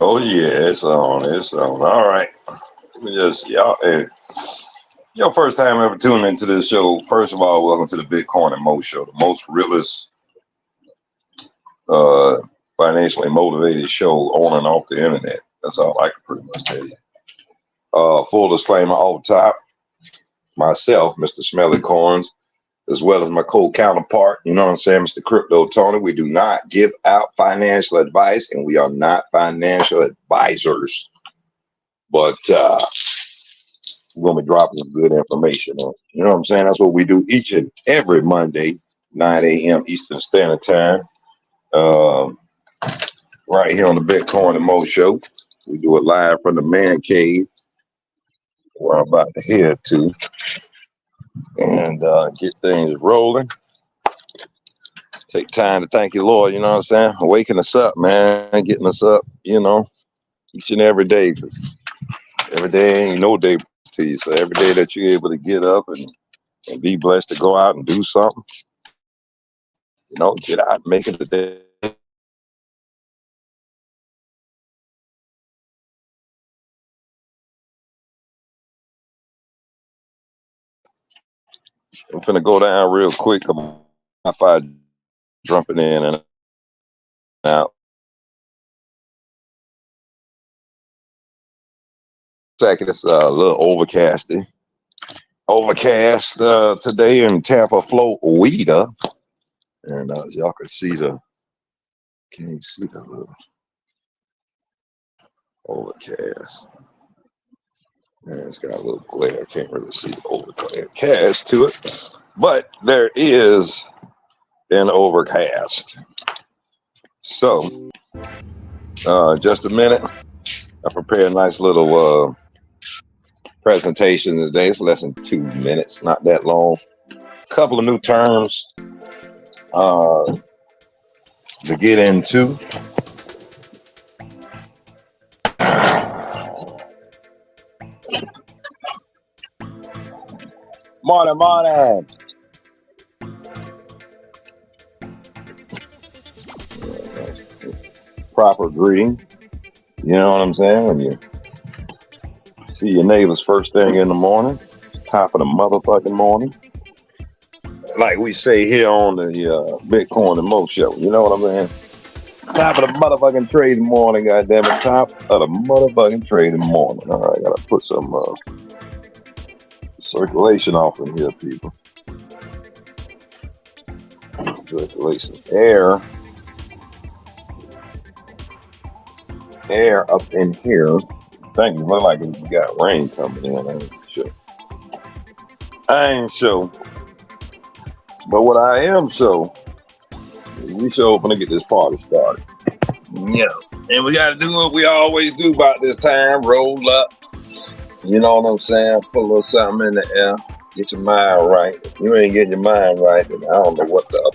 Oh yeah, it's on. It's on. All right. Let me just y'all. Hey, your first time ever tuning into this show. First of all, welcome to the Bitcoin and Mo Show, the most realist, uh, financially motivated show on and off the internet. That's all I can pretty much tell you. Full disclaimer off top. Myself, Mr. Smelly KOINS, as well as my co-counterpart, you know what I'm saying, Mr. Crypto Tony. We do not give out financial advice, and we are not financial advisors. But we're gonna be dropping some good information on. You know what I'm saying? That's what we do each and every Monday, 9 a.m. Eastern Standard Time. Right here on the Bitcoin and Mo Show. We do it live from the man cave where I'm about to head to and get things rolling. Take time to thank you, Lord, you know what I'm saying? Waking us up, man, getting us up, you know, each and every day. 'Cause every day ain't no day to you. So every day that you're able to get up and be blessed to go out and do something, you know, get out and make it a day. I'm finna go down real quick. I'm jumping in and out. Second, it's a little overcasty. Overcast today in Tampa, Florida. And y'all can see can you see the little overcast? And it's got a little glare. I can't really see the overcast to it. But there is an overcast. So, just a minute. I prepared a nice little presentation today. It's less than 2 minutes, not that long. A couple of new terms to get into. Morning. Proper greeting. You know what I'm saying? When you see your neighbors first thing in the morning, top of the motherfucking morning. Like we say here on the Bitcoin and Mo Show. You know what I'm saying? Top of the motherfucking trading morning, goddammit. Top of the motherfucking trading morning. All right, gotta put some circulation off in here, people. Circulation. Air up in here. Thank you. Look like we got rain coming in. I ain't sure. But what I am sure, we sure open to get this party started. Yeah. And we gotta do what we always do about this time. Roll up. You know what I'm saying? Put a little something in the air. Get your mind right. If you ain't getting your mind right, then I don't know what the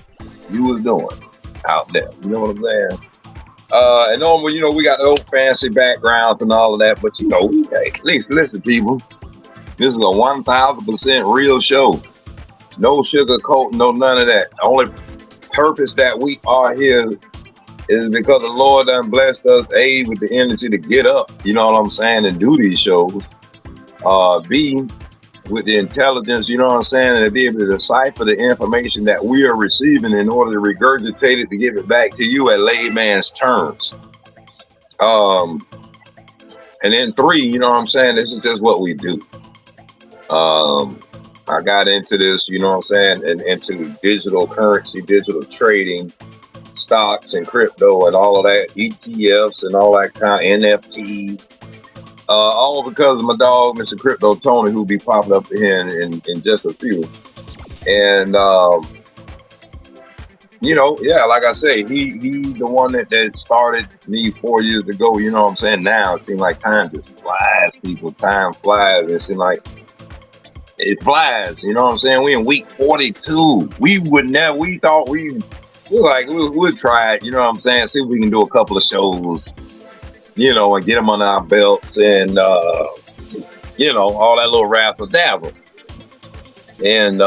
you was doing out there. You know what I'm saying? And normally, you know, we got the old fancy backgrounds and all of that, but you know, hey, listen, people. This is a 1000% real show. No sugarcoat, no none of that. The only purpose that we are here is because the Lord done blessed us, A, with the energy to get up, you know what I'm saying, and do these shows. B, with the intelligence, you know what I'm saying, and to be able to decipher the information that we are receiving in order to regurgitate it to give it back to you at layman's terms. And then 3, you know what I'm saying, this is just what we do. I got into this, you know what I'm saying, and into digital currency, digital trading, stocks and crypto and all of that, ETFs and all that kind of NFTs. All because of my dog, Mr. Crypto Tony, who'll be popping up here in just a few. And, you know, yeah, like I say, he the one that started me 4 years ago, you know what I'm saying? Now it seems like time just flies, people. Time flies. It seems like it flies, you know what I'm saying? We in week 42. We thought we'd try it, you know what I'm saying? See if we can do a couple of shows, you know, and get them under our belts and, you know, all that little razzle dazzle. And,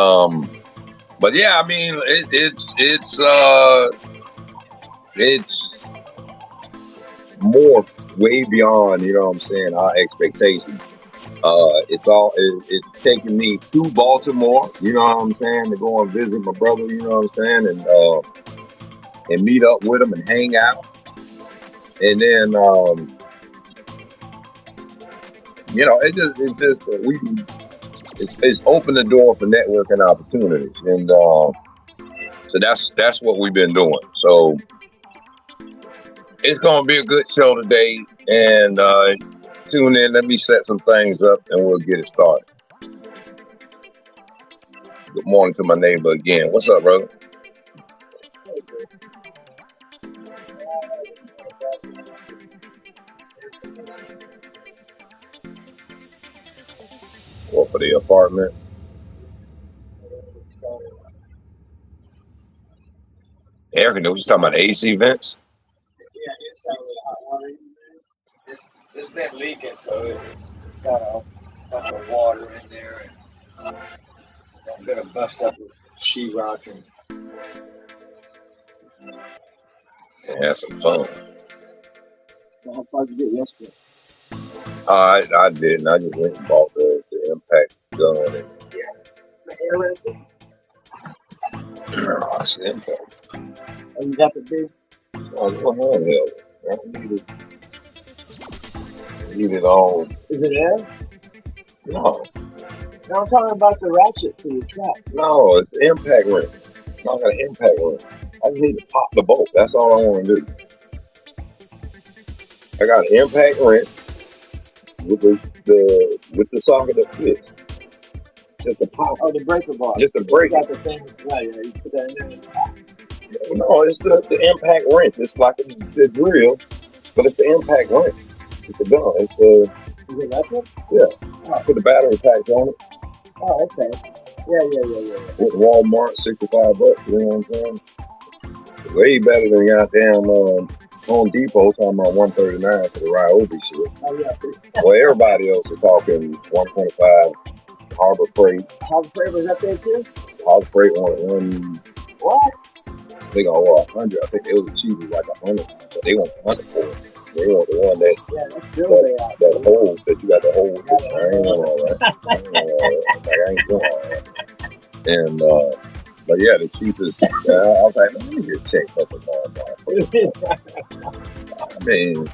but yeah, I mean, more way beyond, you know what I'm saying, our expectations. It's taking me to Baltimore, you know what I'm saying, to go and visit my brother, you know what I'm saying, and meet up with him and hang out. And then it's opened the door for networking opportunities. And so that's what we've been doing. So it's gonna be a good show today, and tune in. Let me set some things up, and we'll get it started. Good morning to my neighbor again. What's up, brother? Or for the apartment? Air conditioning? You talking about AC vents? Yeah, inside with hot water. It's been leaking, so it's got a bunch of water in there, and I'm gonna bust up with sheetrock and Have some fun. how far did you get yesterday? I didn't. I just went and bought the impact gun. And, The EERYTHING. I said impact. Oh, you got the big. Oh, go handheld. I don't need it all. Is it air? No, No, I'm talking about the ratchet for your truck. no, it's impact wrench. I got an impact wrench. I just need to pop the bolt. That's all I want to do. I got an impact wrench with the socket that fits. Just a pop. Oh, the breaker bar. Just a break. You got the thing. Right, yeah, you put that in there. No, it's the impact wrench. It's like the drill, but it's the impact wrench. It's a gun. It's Is it electric? yeah. I put the battery packs on it. Oh, okay. Yeah. With Walmart, $65. You know what I'm saying? Way better than goddamn Home Depot talking about $139 for the Ryobi shit. Oh, yeah. Well, everybody else is talking $125. Harbor Freight. Harbor Freight was up there too? Harbor Freight one. What? They got what, 100. I think it was the cheapest, like 100. But they want 100 for it. They want the one that Yeah, that's still way out. that hold that you got the hold with. I ain't want all that. I ain't doing all that. And but yeah, the cheapest. I was like, let me just check something more. I mean,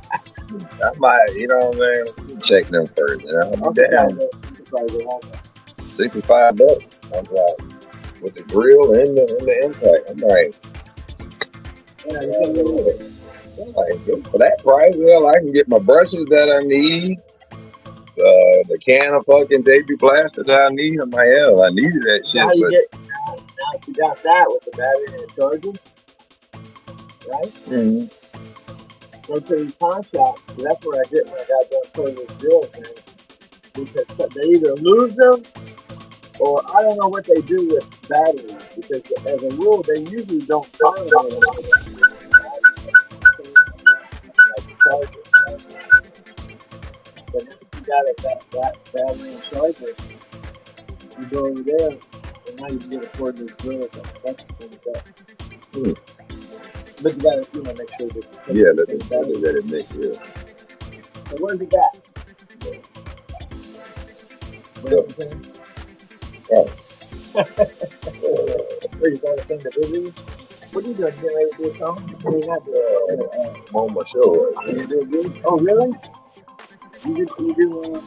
I might, you know what I mean? Check them first, and I'll be down. $65. I'm like, with the grill and the impact. I'm like, for that price, well, I can get my brushes that I need, the can of fucking Davy Blaster that I need. I'm like, hell, I needed that shit. Now you got that with the battery and the charger, right? Mm-hmm. Go to these pawn shops. That's where I get when I got done putting this drill thing. Because they either lose them or I don't know what they do with batteries. Because as a rule, they usually don't turn on them. But if you got that battery and charger, you go over there, and now you can get a cordless drill. That's the thing with that. But you gotta, make sure that let it make it. So where's it got? Yeah. Where you got a thing to visit? What are you doing? Getting ready to do a song? What are you not doing? I'm on my show. You doing good? Oh, really? You do,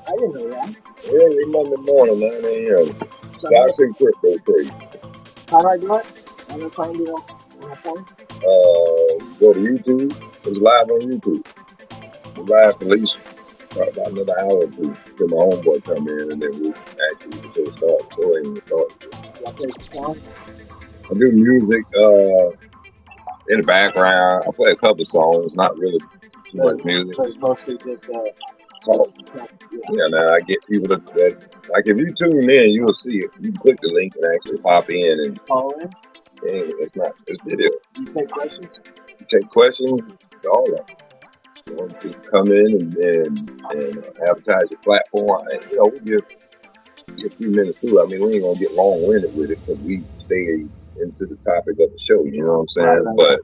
I didn't know that. Every Monday morning, 9 a.m. Stocks and crypto trade. How do I do it? I'm gonna find it on my phone. Go to YouTube. It's live on YouTube. It's live for at least about another hour or two till my homeboy come in, and then we actually start. I play the song. I do music in the background. I play a couple songs, not really too much music. So it's mostly just talk. Yeah, now I get people that like if you tune in, you'll see it. You click the link and actually pop in and call in. It's not just video. You take questions. All of them. You want to come in and advertise your platform. And, we give a few minutes through. I mean, we ain't gonna get long-winded with it because we stay into the topic of the show. You know what I'm saying? Right.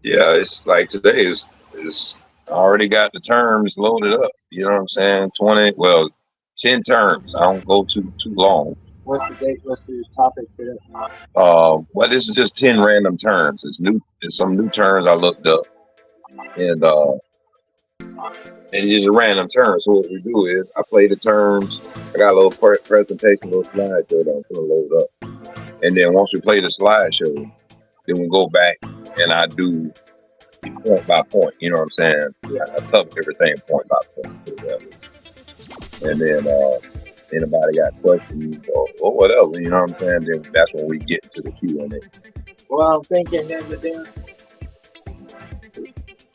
Yeah, it's like today is I already got the terms loaded up. You know what I'm saying? 20, well, 10 terms. I don't go too long. What's the date? What's the topic today? Well, this is just 10 random terms. It's some new terms I looked up, and it's just a random term. So what we do is I play the terms. I got a little presentation, little slideshow that I'm gonna load up, and then once we play the slideshow, then we go back and I do point by point. You know what I'm saying? I cover everything point by point. And then anybody got questions or whatever, you know what I'm saying? Then that's when we get to the Q&A. Well, I'm thinking that the damn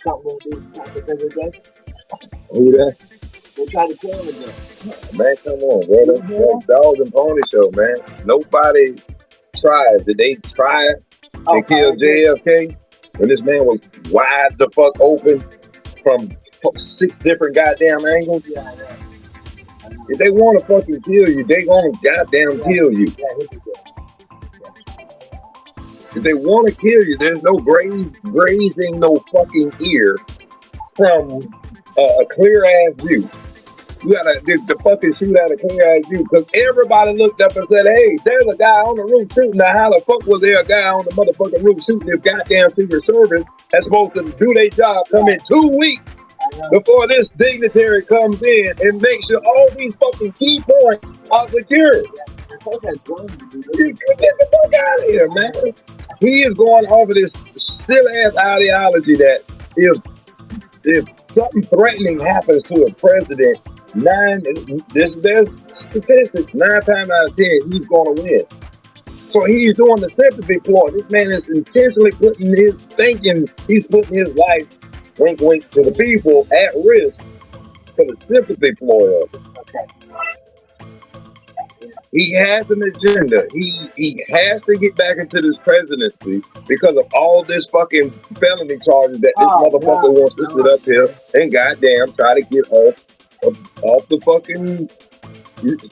Trump will do topic every day. Who that? They try to kill him again. Man, come on, bro. That's Dog and Pony Show, man. Nobody tried. Did they try to kill JFK? When this man was wide the fuck open from 6 different goddamn angles? Yeah, If they want to fucking kill you, they gonna goddamn kill you. If they want to kill you, there's no grazing no fucking ear from a clear ass view. You gotta the fucking shoot out a clear ass view because everybody looked up and said, "Hey, there's a guy on the roof shooting." Now, how the fuck was there a guy on the motherfucking roof shooting if goddamn Secret Service that's supposed to do their job come in 2 weeks before this dignitary comes in and makes sure all these fucking key points are secured? Get the fuck out of here, man. He is going over this still ass ideology that if something threatening happens to a president, there's statistics, 9 times out of 10, he's going to win. So he's doing the sympathy ploy. This man is intentionally he's putting his life, wink, wink, to the people at risk for the sympathy ploy of it. He has an agenda. He has to get back into this presidency because of all this fucking felony charges that this motherfucker wants to sit up here and goddamn try to get off the fucking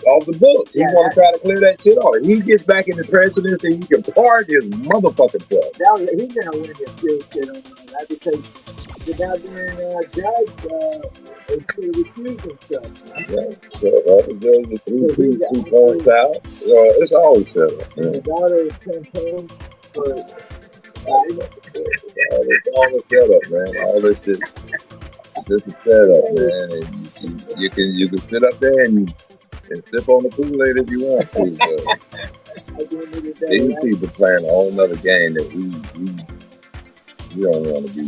off the books. He want to try to clear that shit off. He gets back in the presidency, he can park his motherfucking self. He's gonna win this shit on that because the goddamn judge is still recusing himself. Yeah, so the judge is 2 points out. It's always settled. The daughter is campaigning for it's all a setup, man. All this shit. This is setup, man. And you can sit up there and sip on the Kool-Aid if you want to. But these people playing a whole nother game that we don't want to be.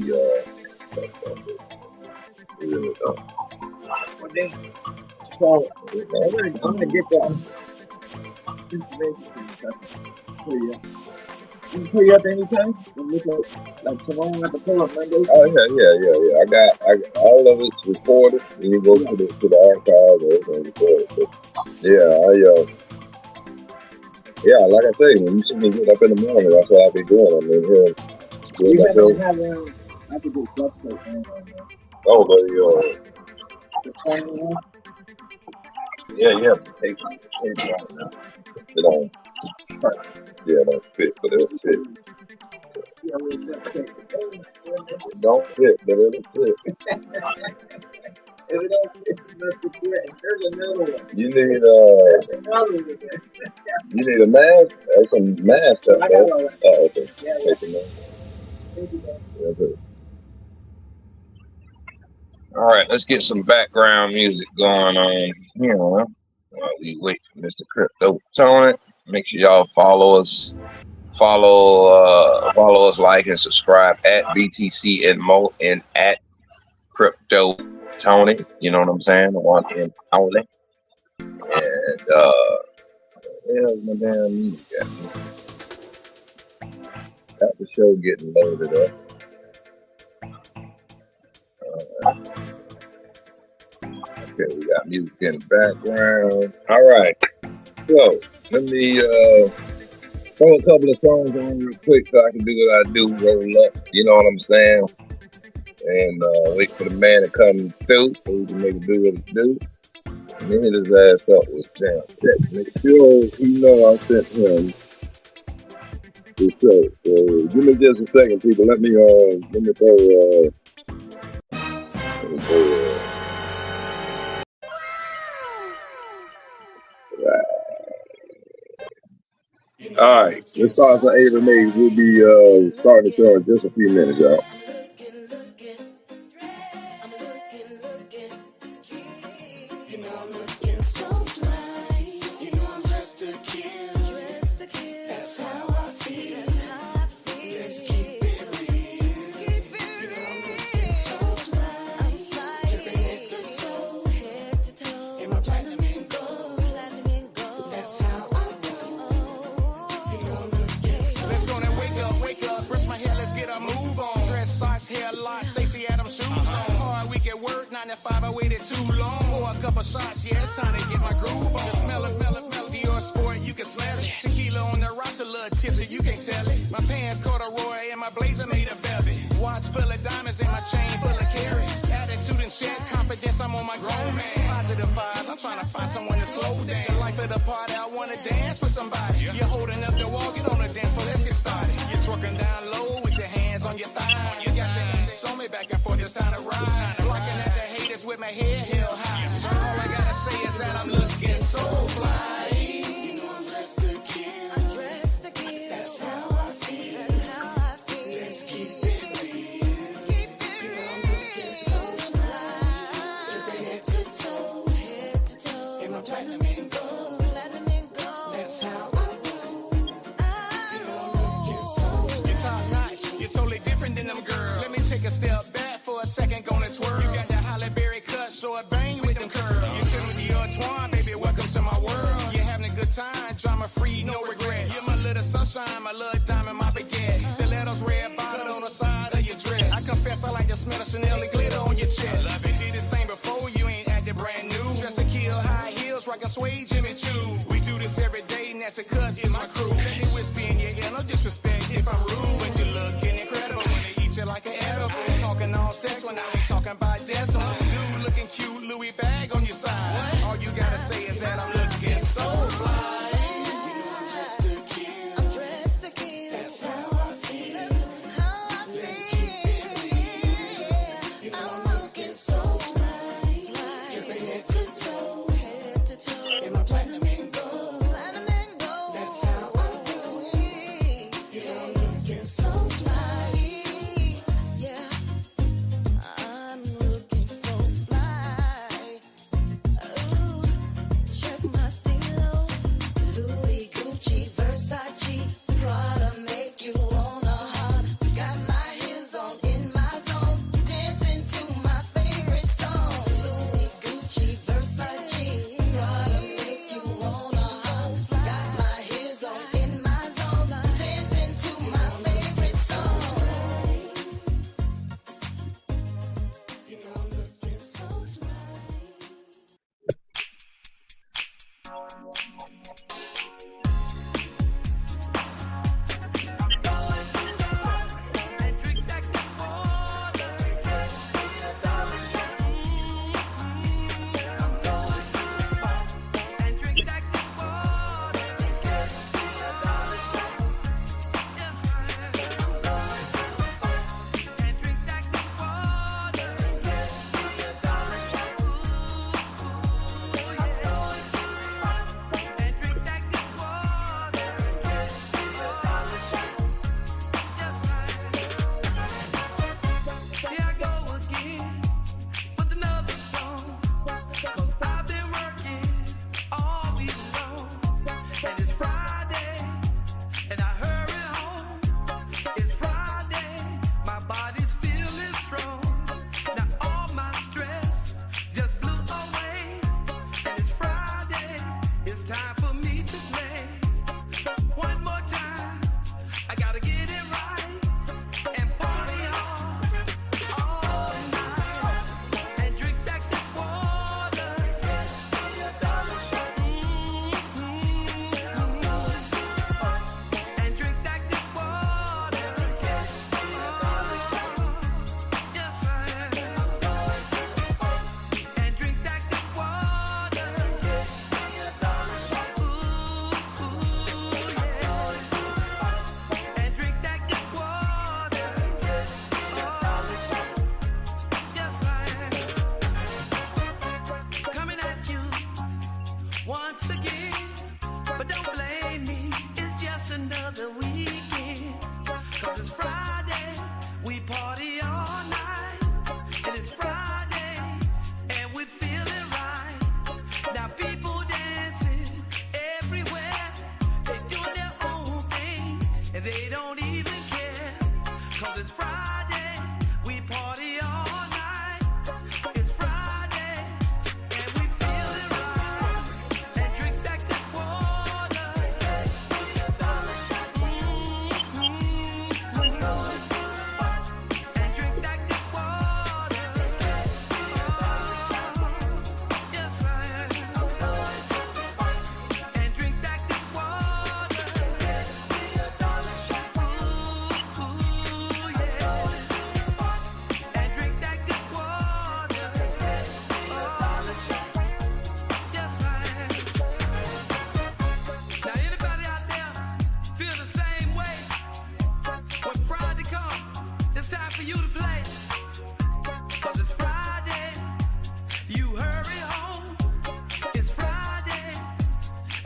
We really don't. So I'm gonna get that information for you. You can pull you up anytime. Like tomorrow, I have to pull up Monday. Oh yeah. I got all of it's recorded. And you go to the archive, everything recorded. So, like I say, when you see me get up in the morning, that's what I'll be doing. I mean, here, I have to do substrate, man. Oh, The 21. Yeah, take it out now. It don't. Yeah, it don't fit, but it'll fit. It don't fit, but it'll fit. If it don't fit, it must fit. There's another one. You There's another one. need a mask? There's some masks up there. Oh, okay. Yeah. Take a mask. All right, let's get some background music going on here. While we wait for Mr. Crypto Tony. Make sure y'all follow us. Follow us, like and subscribe at BTC and Mo and at Crypto Tony. You know what I'm saying? The one and only. And where's my damn music at? Got the show getting loaded up. Okay, we got music in the background. All right. So let me throw a couple of songs on real quick so I can do what I do, roll up. You know what I'm saying? And wait for the man to come through so we can make it do what it do. And then hit his ass up with damn text. Make sure he know I sent him for sure. So give me just a second, people. Let me throw all right. This starts for Ava May. We'll be starting the show in just a few minutes, y'all. Hair lot, Stacey Adams shoes on. Hard week at work, 9 to 5, I waited too long. Pour a couple shots, yeah, it's time to get my groove on. The smell of Dior sport, you can smell it. Tequila on the rocks, a little tipsy, you can't tell it. My pants corduroy and my blazer made of velvet. Watch full of diamonds and my chain full of carats. Attitude and check, confidence, I'm on my grown man. Positive vibes, I'm trying to find someone to slow down. The life of the party, I wanna dance with somebody. You're holding up the wall, get on the dance floor, let's get started. You're twerking down low with your hands on your thigh. You got your hands on me back and forth, it's time to ride. Looking at the haters with my head held high. All I gotta say is that I'm looking so fly. Take a step back for a second, gonna twirl. You got that Holly Berry cut, short bang with them curls. You chillin' with the Antoine, baby, welcome to my world. You're having a good time, drama free, no regrets. You're my little sunshine, my little diamond, my baguette. Stilettos, red bottle on the side of your dress. I confess I like to smell the Chanel and glitter on your chest. Love it, did this thing before, you ain't acting brand new. Dress to kill, high heels, rockin' suede, Jimmy Choo. We do this every day, Nancy Cuts is my crew. Let me whisper in your ear, no disrespect if I'm rude. But you're looking incredible when they eat you like an edible. Talking all sex when I ain't talking about decimals. Dude looking cute, Louis bag on your side. All you gotta say is that I'm looking so fly.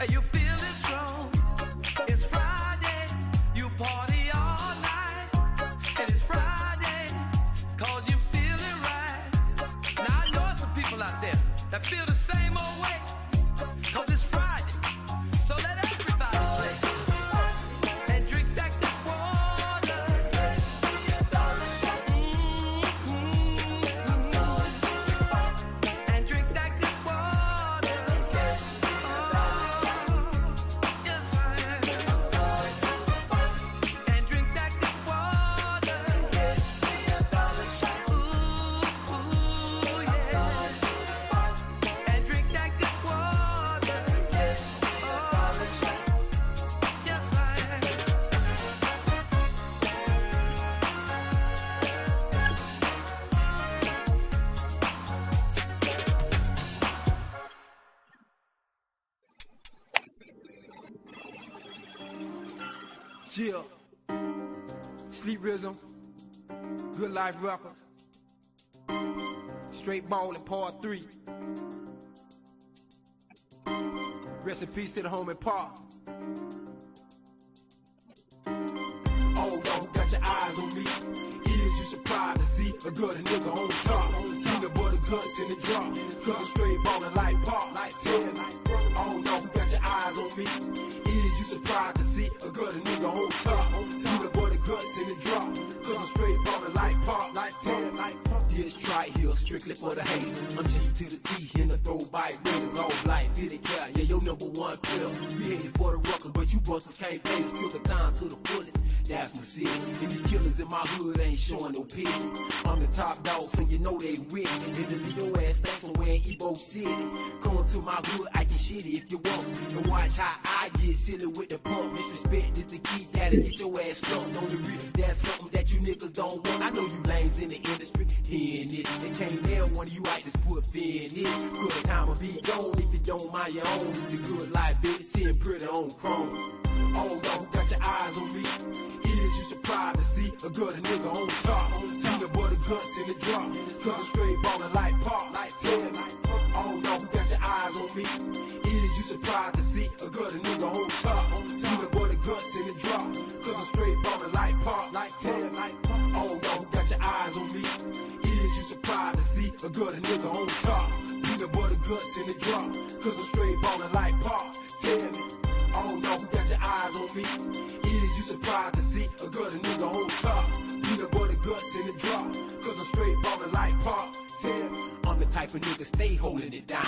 and you feel it strong. It's Friday, you party all night, and it's Friday, cause you feel it right. Now I know some people out there that feel the same old way, cause it's Friday, so let everybody play. And drink that good water. And drink that good water. Yes, I am. And drink that good water. Ooh, yeah. And drink that good water. Yes, I am. Chill. Sleep Rhythm. Good Life Records. Straight Ballin' Part 3. Rest in peace to the home and Park. Oh, y'all got your eyes on me. Is you surprised to see a good nigga on top? Peanut butter guts in the drop. Cause I'm straight ballin' like Park. Tell me. Oh, y'all got your eyes on me. Is you surprised to see a good nigga on top? Peanut butter guts in the drop. Cause I'm straight ballin' like Park. Tell me. This try here strictly for the hate. I'm G to the T in the throwback Raiders all life. Did it care? Yeah, your number one player. We headed for the rucker, but you busters can't pay. Took the time to the fullest. That's my city. And these killers in my hood ain't showing no pity. I'm the top dog, so you know they with me. And the Leo ass that's somewhere in Ebo City. Coming to my hood, I can shitty if you want. And watch how I get silly with the pump. Disrespect is the key, gotta get your ass stumped on the real. That's something that you niggas don't want. I know you lames in the industry, hearing it. They can't nail one of you actors put fear in it. Good time will be gone if you don't mind your own. It's the good life, baby, sitting pretty on chrome. Oh, y'all who got your eyes on me. Is you surprised to see a good nigga on top? Peanut butter guts in the drop. Cause I'm straight ballin' like Park. Tell me. Oh, y'all who got your eyes on me. Is you surprised to see a good nigga on top? Peanut butter guts in the drop. Cause I'm straight ballin' like Park. Tell me. Oh, y'all who got your eyes on me. Is you surprised to see a good nigga on top? Peanut butter guts in the drop. Cause I'm straight ballin' like Park. Tell me. Oh, y'all who got your eyes on me. Is you surprised to see a good nigga on top? Peanut butter guts in the drop. Cause I'm straight ballin' like Park. Tell me. I'm the type of nigga stay holding it down.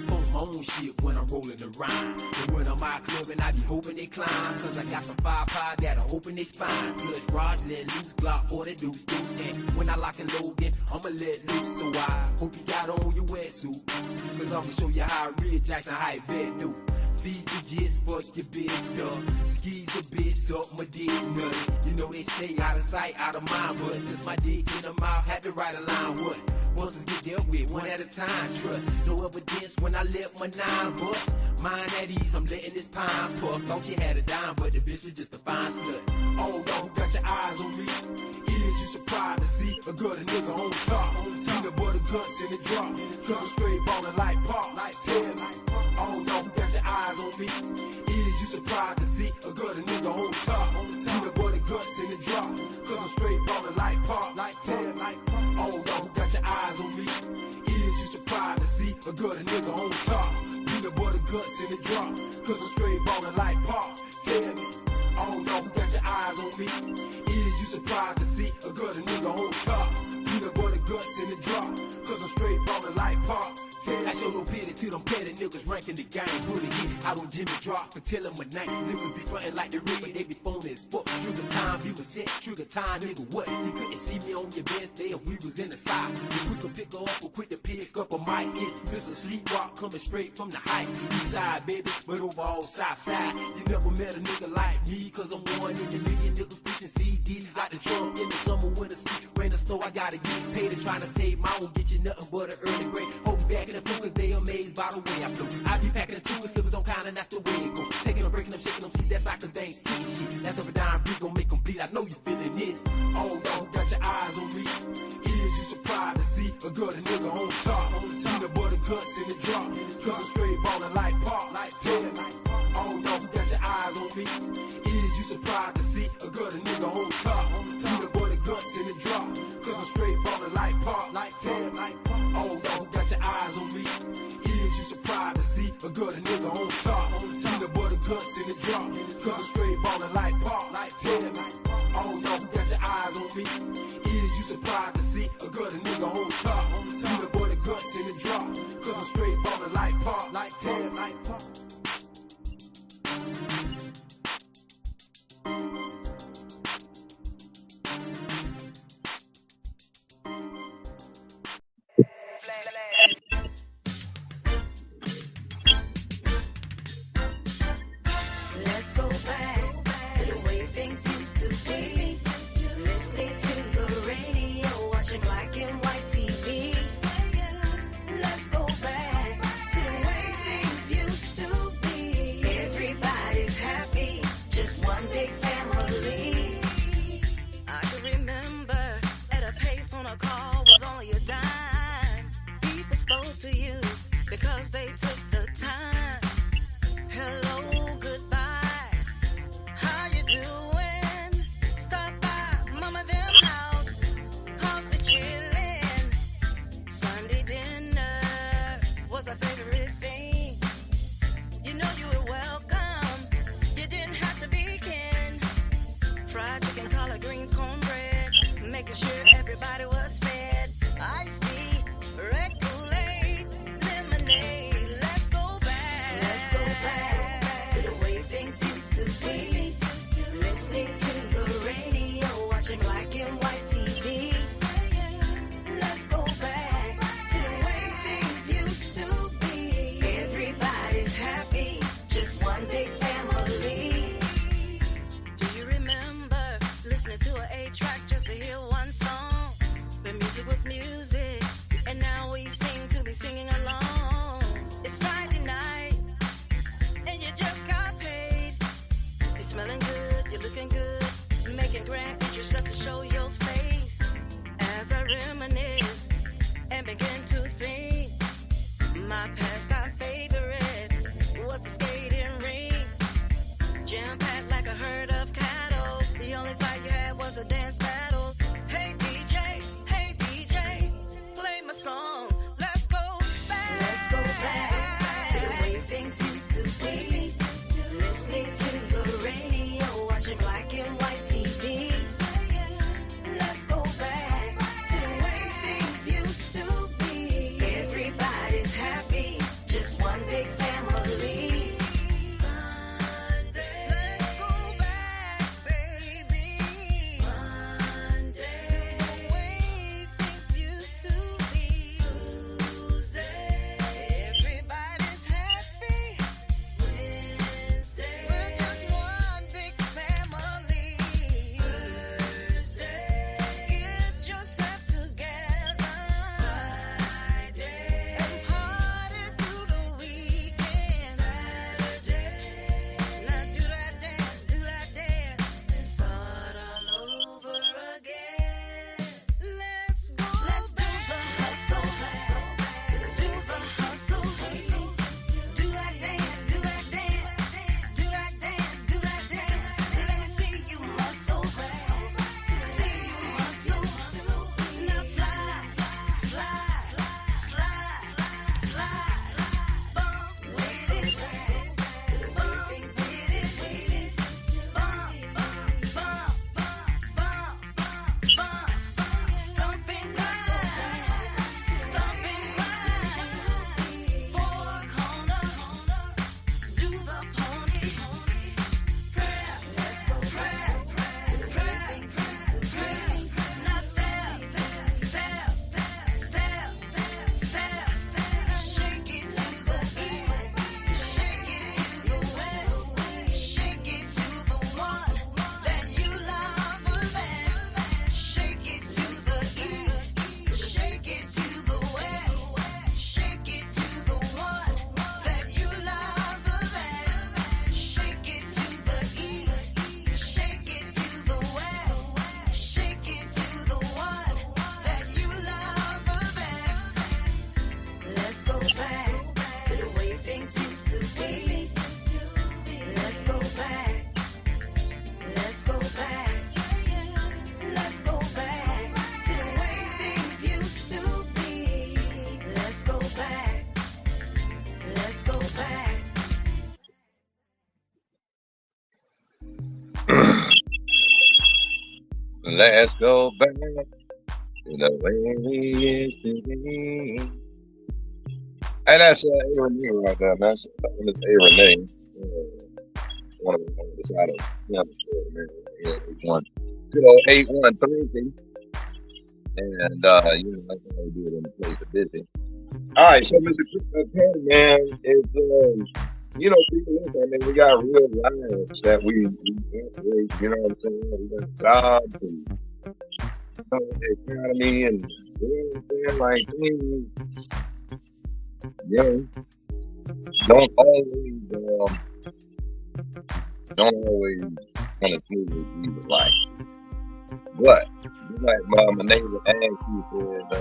Post my own shit when I'm rolling around. And when I'm out clubbing, I be hoping they climb. Cause I got some firepower that'll open they spine. Plus rod, let loose, Glock, or the deuce. And when I lock and load, then I'ma let loose. So I hope you got on your wetsuit. Cause I'ma show you how real Jackson how it bet do. Feed the jits, fuck your bitch, dog. Skis a bitch, suck my dick, nutty. You know they say out of sight, out of mind. But since my dick in the mouth, had to write a line. What? Busters get dealt with one at a time. Trust, no evidence when I left my 9 bucks. Mine at ease, I'm letting this pine puff. Thought you had a dime, but the bitch was just a fine slut. Oh, y'all who got your eyes on me. Is you surprised to see a good nigga on top? Peanut butter guts in the drop. Cause I'm straight ballin' like Park. Tell me. Oh, y'all who got your eyes on me. Is you surprised to see a good nigga on top? Peanut butter guts in the drop. Cause I'm straight ballin' like Park. Tell me. Oh, y'all who got your eyes on me. Is you surprised to see a good nigga on top? Peanut butter guts in the drop. Cause I'm straight ballin' like Park. Tell me. Oh, y'all who got your eyes on me. Is you surprised to see a good nigga on top? Peanut butter guts in the drop. Cause I'm straight ballin' like Park. I show no pity to them petty niggas ranking the game. Put a hit out on Jimmy Drop for telling my name. Niggas be frontin' like the river, they be phony as fuck. Trigger time, we was set, trigger time, nigga, what? You couldn't see me on your best day if we was in the side. You quick to pick her up or quick to pick up a mic. It's Mr. Sleepwalk coming straight from the height. East side, baby, but overall south side. You never met a nigga like me, cause I'm one in the million niggas pushing CDs out the trunk in the summer when the street rain the snow. I gotta get paid and trying to take my own, get you nothing but an early grade. Hope back in the food, cause they amazed by the way I flow. I be packing the two and slippers on kind and that's the way it go. Taking them, breaking them, shaking them, see that's like cause they ain't kicking shit. That's the dime beat gon' make them bleed. I know you feeling this. Oh, y'all got your eyes on me. Is you surprised to see a good nigga on top? Peanut butter guts in the drop. Cause I'm straight ballin' like Park. Tell me. a good nigga on top. Peanut butter guts in the drop, cause I'm straight ballin' like pop. Tell me, all y'all who got your eyes on me, is you surprised to see a good nigga on top? Peanut butter guts in the drop, cause I'm straight ballin' like pop. Tell me, Let's go back to the way things used to be. Listening to the radio, watching black and white TV. Let's go back to the way things used to be. Everybody's happy, just one big family. I can remember at a payphone a call was only a dime. People spoke to you because they took the time. Hello, goodbye. How you doing? Stop by Mama them house. Cause we chillin'. Sunday dinner was our favorite thing. You know you were welcome. You didn't have to be kin. Fried chicken, collard greens, cornbread. Making sure everybody was fed. Iced tea, red Kool-Aid, lemonade. Let's go back. Let's go back to the way things used to be. Listening to the radio, watching black and white TV. Let's go back to the way things used to be. Everybody's happy, just one big family. Do you remember listening to an 8-track just to hear one song? When music was music, and now we seem to be singing along. It's Friday night, and you just got paid. You're smelling good, you're looking good, making grand pictures just to show your face. As I reminisce and begin to think, my pastime favorite was the skating rink. Jam-packed like a herd of cattle. The only fight you had was a dance battle. Hey DJ, play my song. Let's go back. Let's go back to the way things used to be. Listening to the radio, watching black and white TV. Let's go back to the way we used to be. Hey, that's A-Renee right there. That's A-Renee. One of the side of man. Yeah, one. Good old 813. And that's how we do it in the place of busy. All right, so Mr. Crypto, man, is people look, I mean, we got real lives that we operate, you know what I'm saying? We got jobs and the economy and you know what I'm saying? Like things, don't always kind of smoothly we would like. But like my neighbor asked you said, I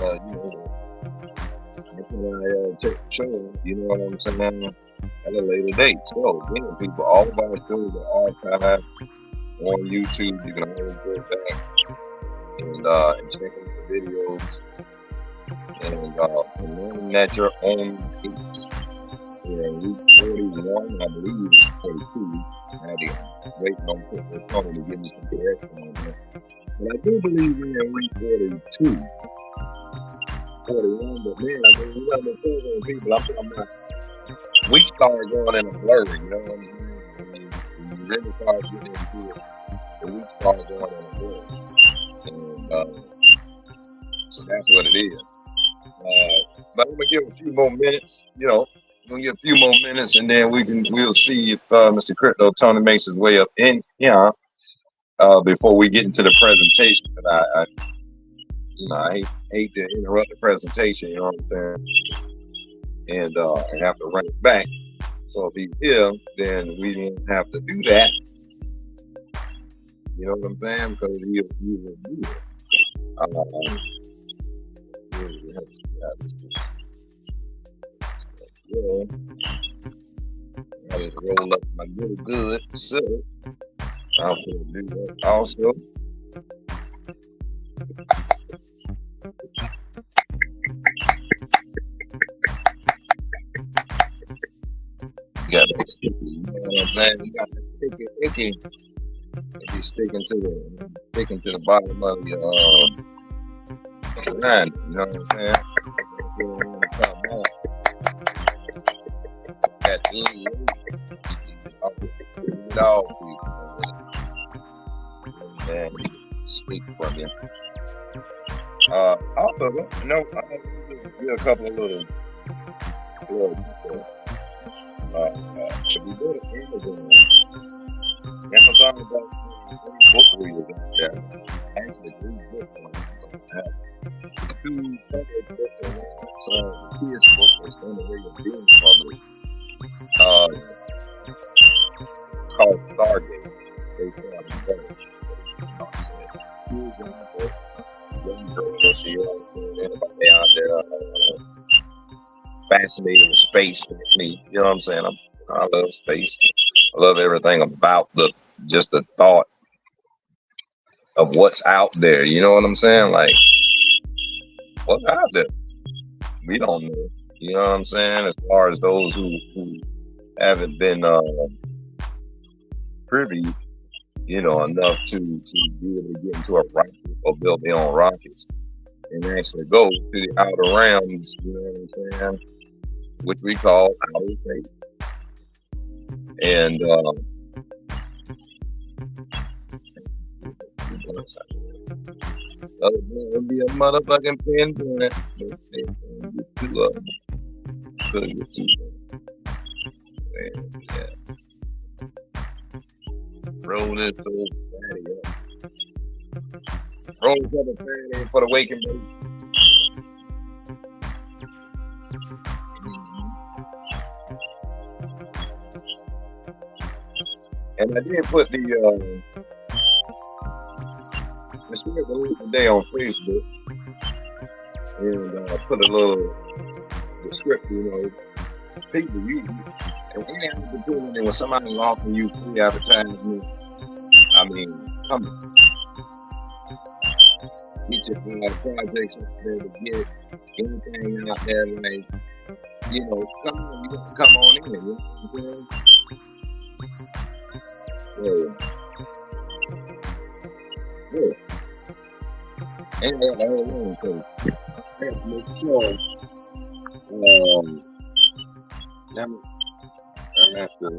check the show, you know what I'm saying, at a later date. So, people, all of our shows are archived on YouTube. You can always go back and check out the videos and learn at your own pace. Week 41, I believe it's 42. I had to wait on Tony to give me some correction on that. But I do believe we're in week 42. 41, but man, I mean, people, I'm talking about we start going in a blur, you know what I'm saying? When you really start getting into it, the week starts going in a blur. And so that's what it is. But I'm gonna give a few more minutes, and then we'll see if Mr. Crypto Tony makes his way up in here before we get into the presentation. But I hate to interrupt the presentation, you know what I'm saying? And have to run it back. So if he's here, then we don't have to do that. You know what I'm saying? Because he will do it. I just roll up my little good self. I'm going to do that also. You got to stick, you know what I'm saying? You got to stick it, icky. If you sticking to the bottom of your line, you know what I'm saying? You don't want to come on. That it all and sleep from you. Also, do a couple of little if you go to Amazon got book readers out there. Actually, 3 books on Amazon. 2 other books on Amazon. The kids' book was on the way of being published. Called Stargate. They found it better. Kids in the book. Young girls, everybody out there fascinated with space with me. You know what I'm saying? I love space. I love everything about the thought of what's out there. You know what I'm saying? Like, what's out there? We don't know. You know what I'm saying? As far as those who haven't been privy, enough to be able to get into a rocket or build their own rockets and actually go to the outer realms, you know what I'm saying? Which we call outer space. And it'll be a motherfucking pin in it. Could get two and, yeah. Roll this old fatty up. Roll this other fatty for the waking baby. And I did put the story today on Facebook and put a little description, people use it. And we have to do anything when somebody's offering you free advertisement. I mean, come on. Get your projects up there to get anything out there, like, come on, you got to come on in, you know what I'm saying? Yeah. ain't got the whole room, so I have to make sure. I'm after.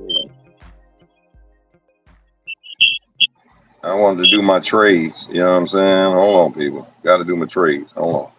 I wanted to do my trades. You know what I'm saying? Hold on, people. Got to do my trades. Hold on.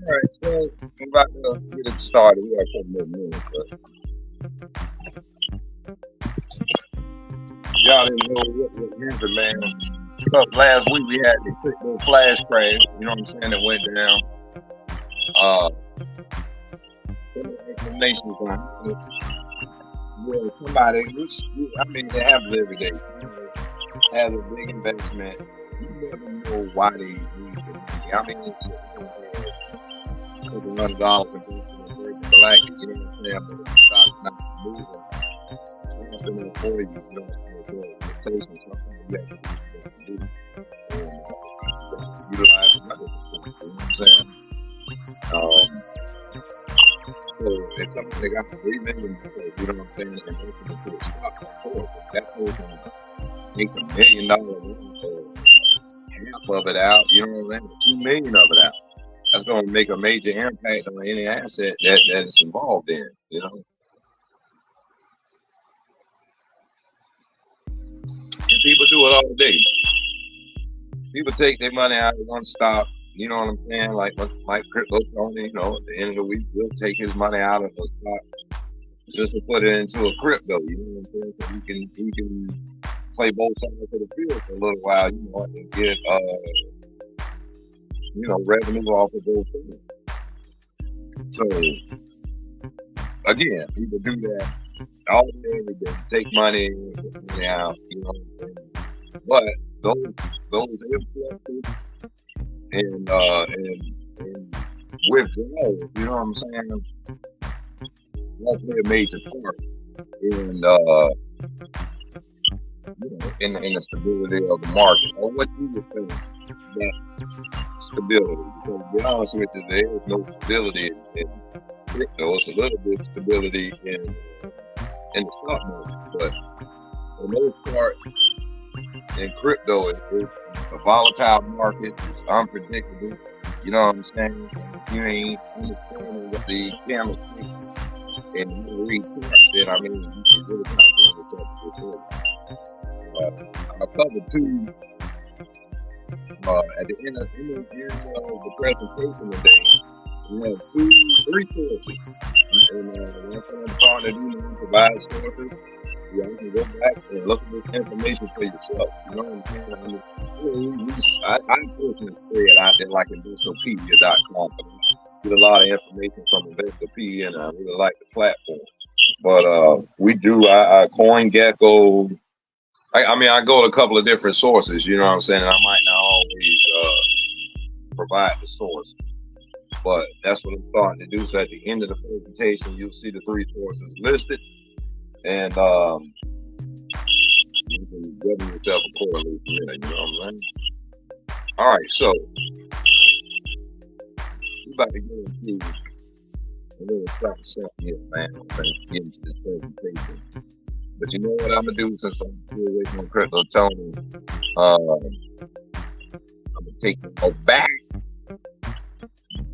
All right, so I'm about to get it started. We got a couple more minutes, but y'all didn't know what happened, man. Because last week we had the crypto flash crash, you know what I'm saying, that went down. Information behind it. Yeah, somebody, I mean, it happens every day. Has a big investment. You never know why they need the money. I mean, it's $100 and go to the black, you know what I'm saying? But if the stock's not moving, it's going to afford you, you know what I'm saying? Replacement, something you have to do. And utilize another, you know what I'm saying? So if somebody got $3 million, you know what I'm saying, and open into the stock market, that person make $1 million, so half of it out, you know what I'm saying, $2 million of it out. That's going to make a major impact on any asset that is involved in, you know. And people do it all day. People take their money out of one stock, you know what I'm saying? Like Crypto Tony, you know, at the end of the week, we'll take his money out of a stock just to put it into a crypto, you know what I'm saying? So he can play both sides of the field for a little while, you know, and get you know, revenue off of both things. So again, people do that all day, every day. Take money out, you know. But those influences and withdrawals, you know what I'm saying? That play a major part in you know, in the stability of the market, or what you would think that stability. Because to be honest with you, there is no stability in crypto. It's a little bit of stability in the stock market, but for the most part, in crypto, it's a volatile market. It's unpredictable. You know what I'm saying? You ain't understanding what the camera and you read charts, then I mean, you should really kind of do yourself before. I covered two at the end of the presentation today. We have three sources. And once I'm starting to do provide sources, you can go back and look at this information for yourself. You know what I'm saying? I personally say it out there like investopedia.com. Get a lot of information from Investopedia, and I really like the platform. But we do our CoinGecko. I mean, I go to a couple of different sources. You know what I'm saying? And I might not always provide the source, but that's what I'm starting to do. So at the end of the presentation, you'll see the three sources listed, and you can govern yourself accordingly from there. You know what I'm saying? All right, so we're about to get into a little something here, man. I'm going to get into this presentation. But you know what I'm going to do since I'm still waiting on Crypto Tony? I'm going to take y'all back.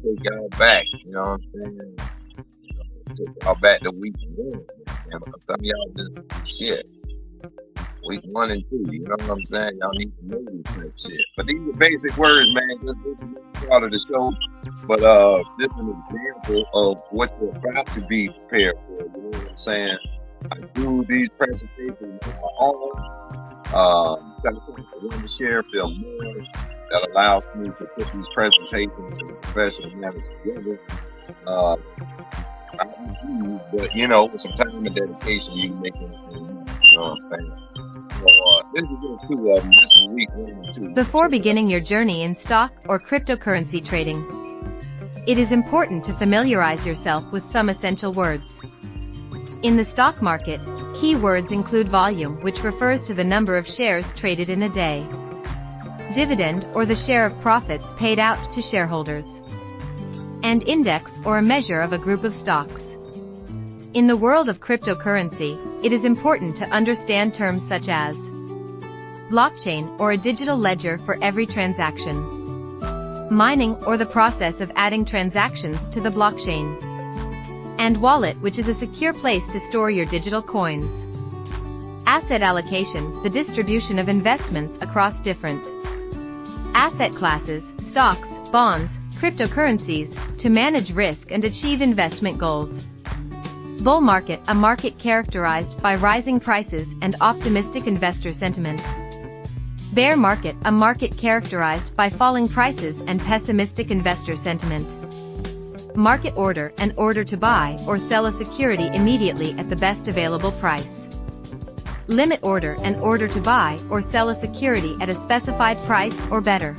Take y'all back, you know what I'm saying? Take y'all back to week 1. Man, because some of y'all just shit. Week 1 and 2, you know what I'm saying? Y'all need to know this type shit. But these are basic words, man. This is part of the show. But this is an example of what you're about to be prepared for. You know what I'm saying? I do these presentations on my own. I want to share, feel more. That allows me to put these presentations in a professional manner together. But you know, with some time and dedication, you can make anything. You know what I'm saying? So this is just 2 of them. This is week 1 and 2. Before beginning your journey in stock or cryptocurrency trading, it is important to familiarize yourself with some essential words. In the stock market, key words include volume, which refers to the number of shares traded in a day, dividend, or the share of profits paid out to shareholders, and index, or a measure of a group of stocks. In the world of cryptocurrency, it is important to understand terms such as blockchain, or a digital ledger for every transaction, mining, or the process of adding transactions to the blockchain, and wallet, which is a secure place to store your digital coins. Asset allocation, the distribution of investments across different asset classes, stocks, bonds, cryptocurrencies, to manage risk and achieve investment goals. Bull market, a market characterized by rising prices and optimistic investor sentiment. Bear market, a market characterized by falling prices and pessimistic investor sentiment. Market order, an order to buy or sell a security immediately at the best available price. Limit order, an order to buy or sell a security at a specified price or better.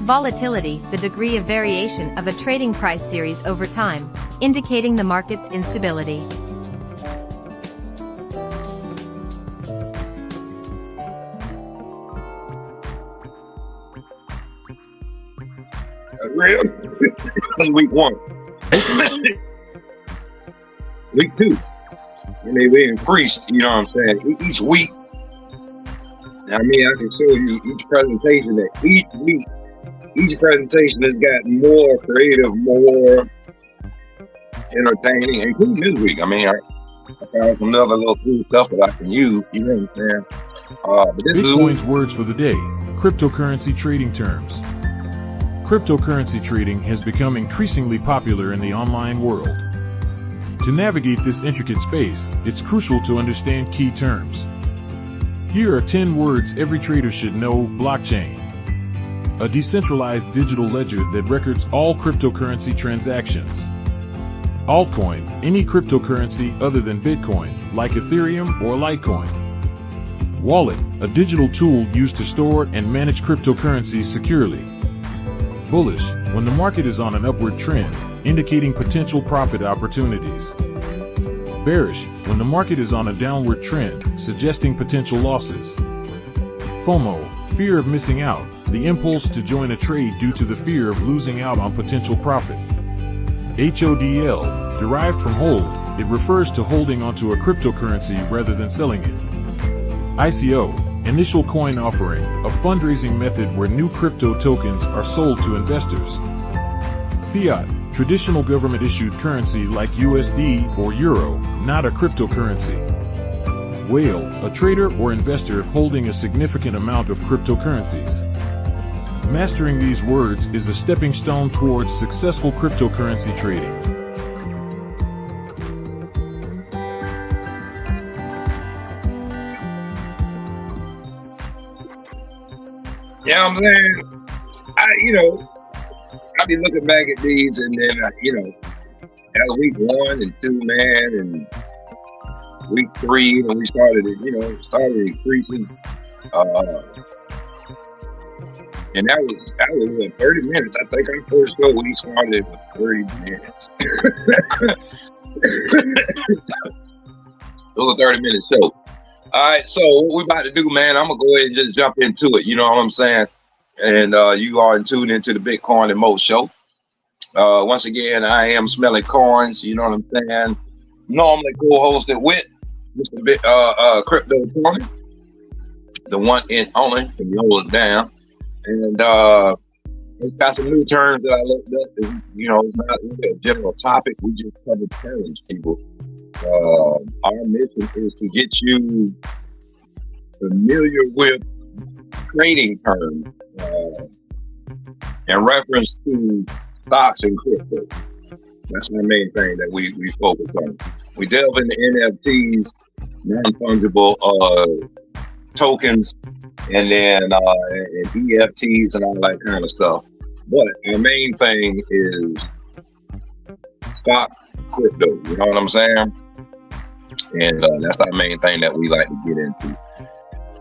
Volatility, the degree of variation of a trading price series over time, indicating the market's instability. Real? Week 1. Week 2. And we increased, you know what I'm saying, each week. I mean, I can show you each presentation that each week, each presentation has gotten more creative, more entertaining, including this week. I mean, I found some other little cool stuff that I can use, you know what I'm saying? But this Bitcoin's words for the day: cryptocurrency trading terms. Cryptocurrency trading has become increasingly popular in the online world. To navigate this intricate space, it's crucial to understand key terms. Here are 10 words every trader should know. Blockchain. A decentralized digital ledger that records all cryptocurrency transactions. Altcoin, any cryptocurrency other than Bitcoin, like Ethereum or Litecoin. Wallet, a digital tool used to store and manage cryptocurrencies securely. Bullish, when the market is on an upward trend, indicating potential profit opportunities. Bearish, when the market is on a downward trend, suggesting potential losses. FOMO, fear of missing out, the impulse to join a trade due to the fear of losing out on potential profit. HODL, derived from hold, it refers to holding onto a cryptocurrency rather than selling it. ICO, Initial coin offering, a fundraising method where new crypto tokens are sold to investors. Fiat, traditional government-issued currency like USD or Euro, not a cryptocurrency. Whale, a trader or investor holding a significant amount of cryptocurrencies. Mastering these words is a stepping stone towards successful cryptocurrency trading. Yeah, I'm saying, I be looking back at these, and then, that was week 1 and 2, man, and week 3 when we started it, started increasing. And that was what, 30 minutes. I think our first show we started with 30 minutes. It was a 30-minute show. All right, so what we about to do, man, I'm gonna go ahead and just jump into it. You know what I'm saying? And you are tuned into the Bitcoin and Mo show. Once again, I am Smelly Coins. You know what I'm saying? Normally co-hosted with Mr. Crypto Tony, the one and only, if you hold it down. And it's got some new terms that I looked up. It's not really a general topic. We just cover terms, people. Our mission is to get you familiar with trading terms in reference to stocks and crypto. That's the main thing that we focus on. We delve into NFTs, non-fungible tokens, and then and EFTs and all that kind of stuff. But our main thing is stock crypto. You know what I'm saying? And that's our main thing that we like to get into.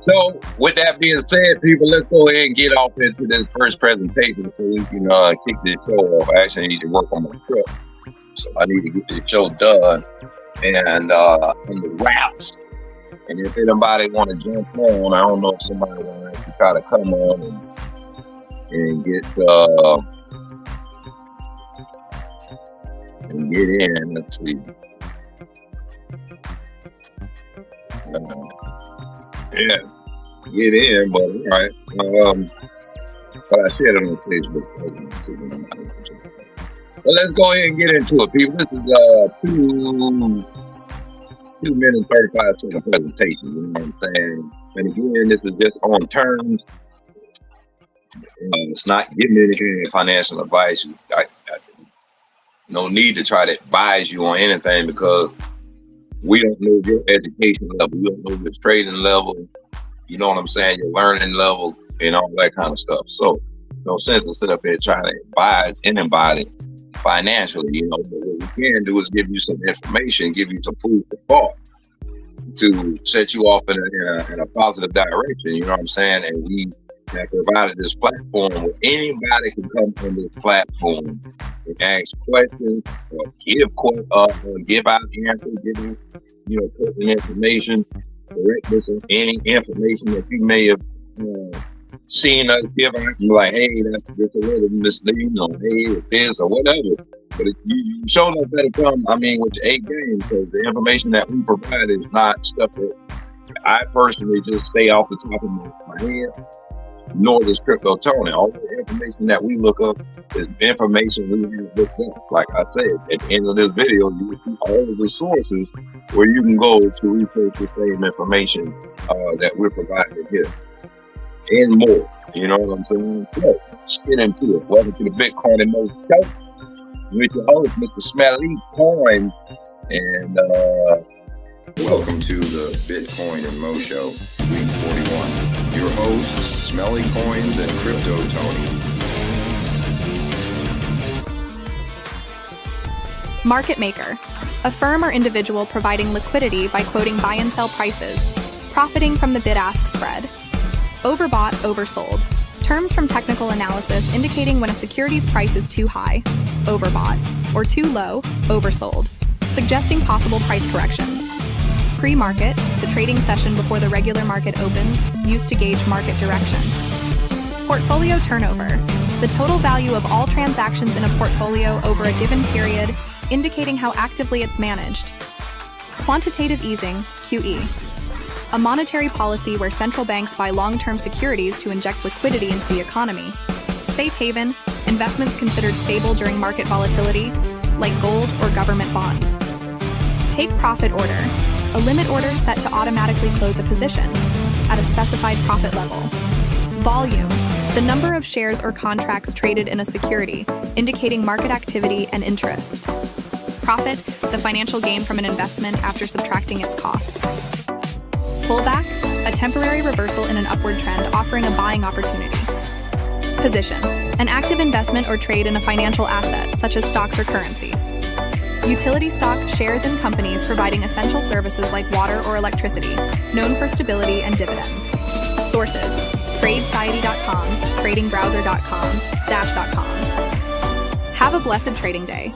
So with that being said, people, let's go ahead and get off into this first presentation so we can kick this show off. I actually need to work on my truck, so I need to get this show done and the wraps. And if anybody want to jump on, I don't know if somebody want to try to come on and get in. Let's see. Yeah, get in, but all right. But I shared it on Facebook. Well, let's go ahead and get into it, people. This is 2 minutes 35 second presentation. You know what I'm saying? And again, this is just on terms. It's not giving any financial advice. No need to try to advise you on anything because we don't know your education level. We don't know your trading level. You know what I'm saying? Your learning level and all that kind of stuff. So no sense to sit up here trying to advise anybody financially. But what we can do is give you some information, give you some food for thought to set you off in a positive direction. You know what I'm saying? And we have provided this platform where anybody can come on this platform and ask questions or give out answers, putting information, correctness on any information that you may have seen us give out. You're like, hey, that's just a little misleading, or hey, it's this or whatever. But if you show us that to come, with the 8 games, because the information that we provide is not stuff that I personally just stay off the top of my head, nor does Crypto Tony. All the information that we look up is information we have looked up. Like I said, at the end of this video, you will see all of the sources where you can go to research the same information that we're providing here. And more. You know what I'm saying? So, let's get into it. Welcome to the Bitcoin and Mo show with your host, Mr. Smelly Coins. And welcome to the Bitcoin and Mo show, week 41. Your hosts, Smelly Coins and Crypto Tony. Market maker, a firm or individual providing liquidity by quoting buy and sell prices, profiting from the bid-ask spread. Overbought, oversold. Terms from technical analysis indicating when a security's price is too high, overbought, or too low, oversold, suggesting possible price corrections. Pre-market, the trading session before the regular market opens, used to gauge market direction. Portfolio turnover, the total value of all transactions in a portfolio over a given period, indicating how actively it's managed. Quantitative easing, QE. a monetary policy where central banks buy long-term securities to inject liquidity into the economy. Safe haven, investments considered stable during market volatility, like gold or government bonds. Take profit order, a limit order set to automatically close a position at a specified profit level. Volume, the number of shares or contracts traded in a security, indicating market activity and interest. Profit, the financial gain from an investment after subtracting its costs. Pullback, a temporary reversal in an upward trend offering a buying opportunity. Position, an active investment or trade in a financial asset, such as stocks or currencies. Utility stock, shares in companies providing essential services like water or electricity, known for stability and dividends. Sources, TradeSociety.com, TradingBrowser.com, Stash.com. Have a blessed trading day.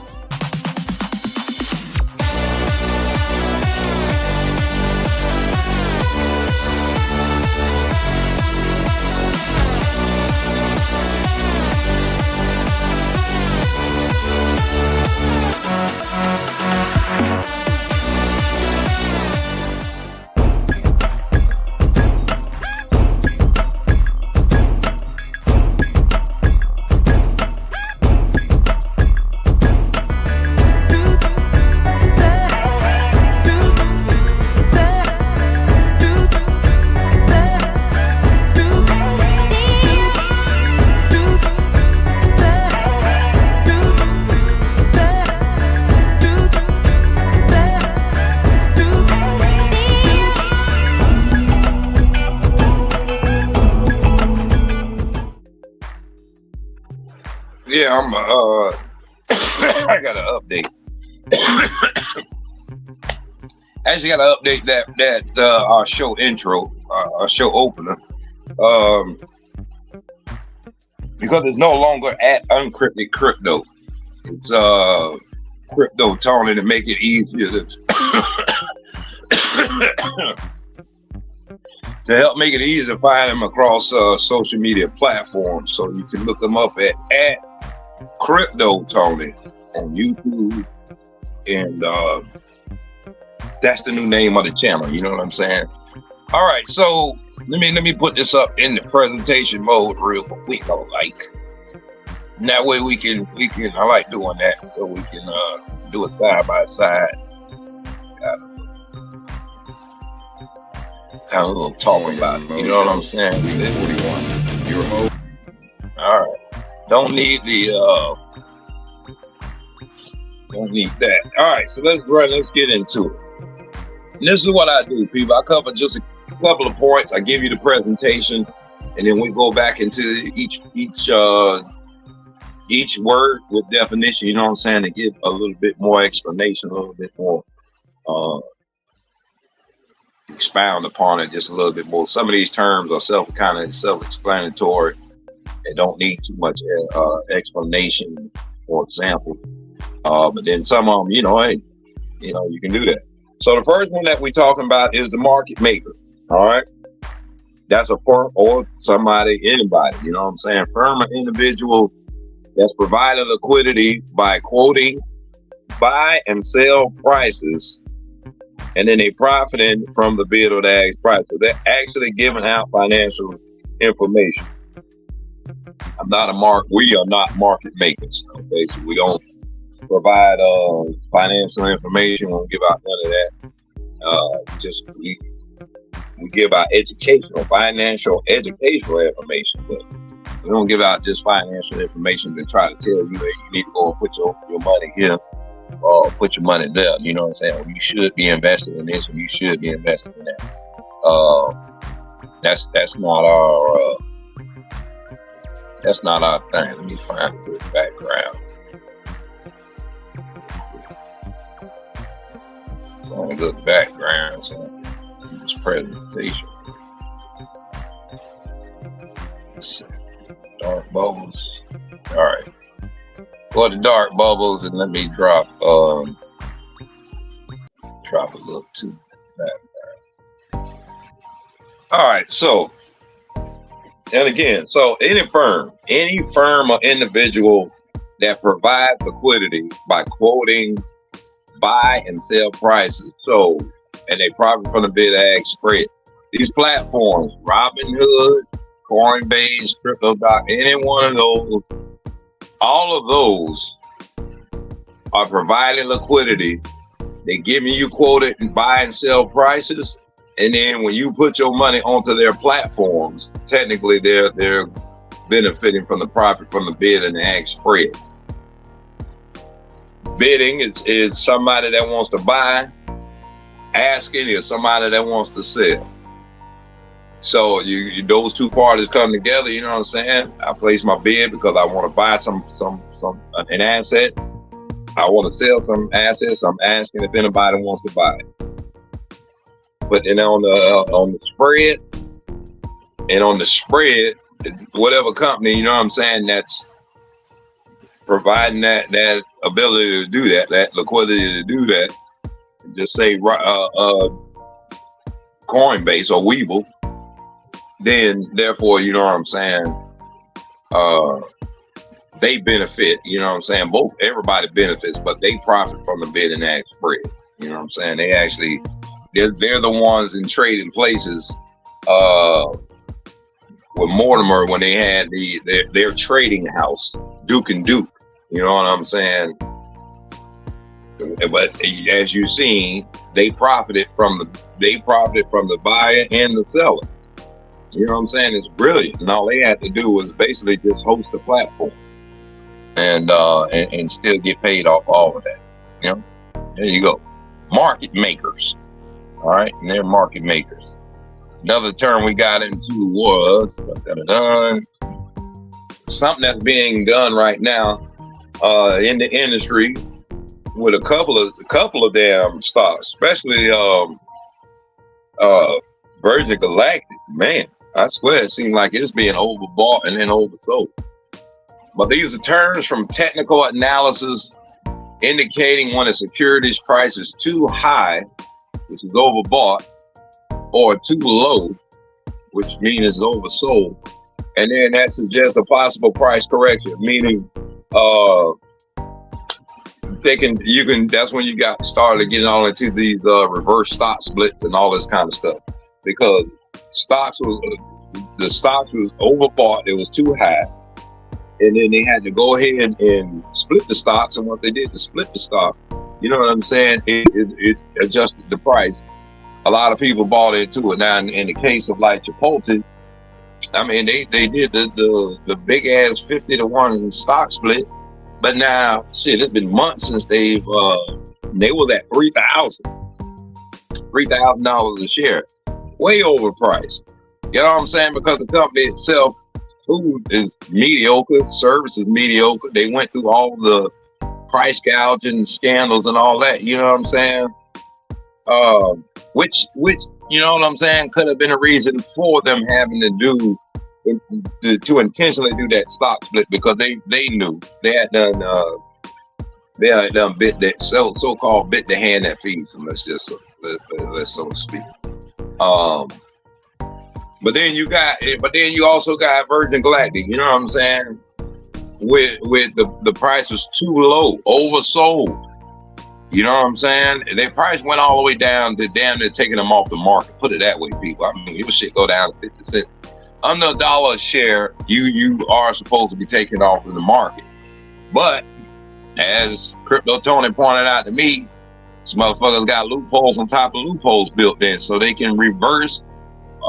Yeah, I'm I gotta update. Actually gotta update that our show intro, our show opener. Because it's no longer at Uncrypted Crypto. It's Crypto Tony to make it easier to help make it easier to find them across social media platforms. So you can look them up at Crypto Tony on YouTube, and that's the new name of the channel. You know what I'm saying? All right, so let me put this up in the presentation mode real quick. And that way we can I like doing that, so we can do it side by side. Kind of a little talking about it, you know what I'm saying? 41. Your host. All right. Don't need that. All right, so let's get into it. And this is what I do, people. I cover just a couple of points. I give you the presentation, and then we go back into each word with definition, you know what I'm saying, to give a little bit more explanation, a little bit more expound upon it just a little bit more. Some of these terms are self-explanatory and don't need too much explanation, for example. But then some of them, you can do that. So the first one that we're talking about is the market maker. All right. That's a firm or somebody, anybody, you know what I'm saying? Firm or individual that's providing liquidity by quoting buy and sell prices, and then they profiting from the bid or the ask price. So they're actually giving out financial information. We are not market makers. Okay, so we don't provide financial information. We don't give out none of that. We give out financial educational information, but we don't give out just financial information to try to tell you that you need to go and put your money here or put your money there. You know what I'm saying? Well, you should be invested in this, and you should be invested in that. That's not our thing. Let me find a good background. On a good background, so in this presentation. Dark bubbles. All right. Go to dark bubbles and let me drop a little to background. All right, so and again, so any firm or individual that provides liquidity by quoting buy and sell prices, so and they profit from the bid ask spread. These platforms, Robinhood, Coinbase, Crypto.com, any one of those, all of those are providing liquidity. They're giving you quoted and buy and sell prices. And then when you put your money onto their platforms, technically they're benefiting from the profit from the bid and the ask spread. Bidding is somebody that wants to buy. Asking is somebody that wants to sell. So you those two parties come together. You know what I'm saying? I place my bid because I want to buy an asset. I want to sell some assets. I'm asking if anybody wants to buy it. But then on the spread, and on the spread, whatever company, you know what I'm saying, that's providing that ability to do that liquidity to do that, just say Coinbase or Webull, then therefore, you know what I'm saying, they benefit, you know what I'm saying, everybody benefits, but they profit from the bid and ask spread. You know what I'm saying? They actually, they're the ones in trading places with Mortimer when they had their trading house, Duke and Duke. You know what I'm saying? But as you've seen, they profited from the buyer and the seller. You know what I'm saying? It's brilliant. And all they had to do was basically just host a platform and still get paid off all of that. You know, there you go. Market makers. All right, and they're market makers. Another term we got into was something that's being done right now in the industry with a couple of damn stocks, especially Virgin Galactic. Man, I swear it seems like it's being overbought and then oversold. But these are terms from technical analysis indicating when a security's price is too high, which is overbought, or too low, which means it's oversold. And then that suggests a possible price correction, meaning that's when you got started getting all into these reverse stock splits and all this kind of stuff, because the stocks was overbought, it was too high, and then they had to go ahead and split the stocks. And what they did to split the stock, you know what I'm saying, it adjusted the price. A lot of people bought into it. Now in the case of like Chipotle, I mean they did the big ass 50-to-1 stock split, but now shit, it's been months since they was at $3,000 a share, way overpriced. You know what I'm saying? Because the company itself, food is mediocre, service is mediocre. They went through all the price gouging scandals and all that. You know what I'm saying? Which you know what I'm saying, could have been a reason for them having to intentionally do that stock split, because they knew they had done bit that so-called bit the hand that feeds them. Let's so to speak. But then you also got Virgin Galactic. You know what I'm saying? With the price was too low, oversold. You know what I'm saying? Their price went all the way down to damn near taking them off the market. Put it that way, people. I mean, your shit go down to 50 cents. Under $1 a share, you are supposed to be taken off of the market. But as Crypto Tony pointed out to me, these motherfuckers got loopholes on top of loopholes built in, so they can reverse.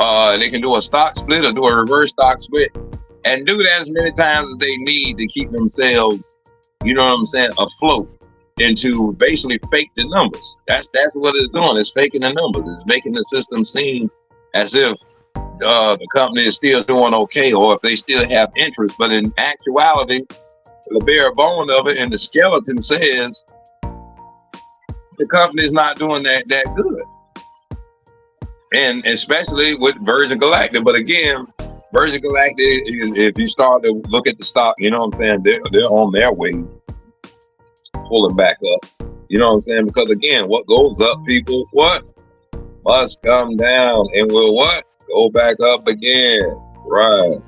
They can do a stock split or do a reverse stock split, and do that as many times as they need to keep themselves, you know what I'm saying, afloat, and to basically fake the numbers. That's what it's doing. It's faking the numbers. It's making the system seem as if the company is still doing okay, or if they still have interest. But in actuality, the bare bone of it and the skeleton says the company is not doing that good. And especially with Virgin Galactic. But again, Virgin Galactic is, if you start to look at the stock, you know what I'm saying, they're on their way pulling back up. You know what I'm saying? Because again, what goes up, people, what must come down and will what? Go back up again. Right.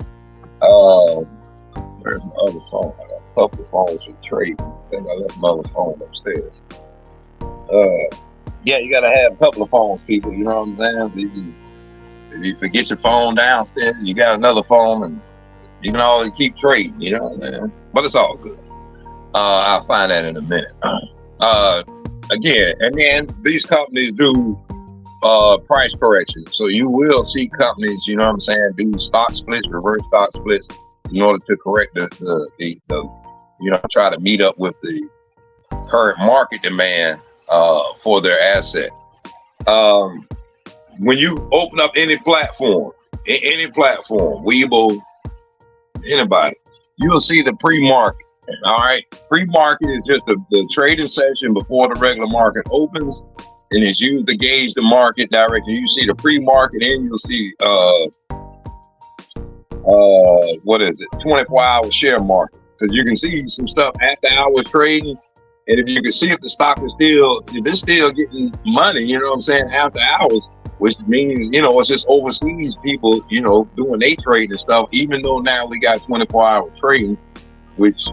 Where's my other phone? I got a couple of phones for trading. I think I left my other phone upstairs. Yeah, you gotta have a couple of phones, people. You know what I'm saying? So If you forget your phone downstairs, you got another phone, and you can always keep trading. You know, man. But it's all good. I'll find that in a minute. Again, and then these companies do price corrections. So you will see companies, you know what I'm saying, do stock splits, reverse stock splits in order to correct the you know, try to meet up with the current market demand for their asset. When you open up any platform, Webull, anybody, you will see the pre-market. All right, pre-market is just the trading session before the regular market opens, and it's used to gauge the market direction. You see the pre-market, and you'll see what is it, 24-hour share market, because you can see some stuff after hours trading, and if you can see if the stock is still, if it's still getting money, you know what I'm saying, after hours, which means, you know, it's just overseas people, you know, doing their trade and stuff. Even though now we got 24-hour trading, which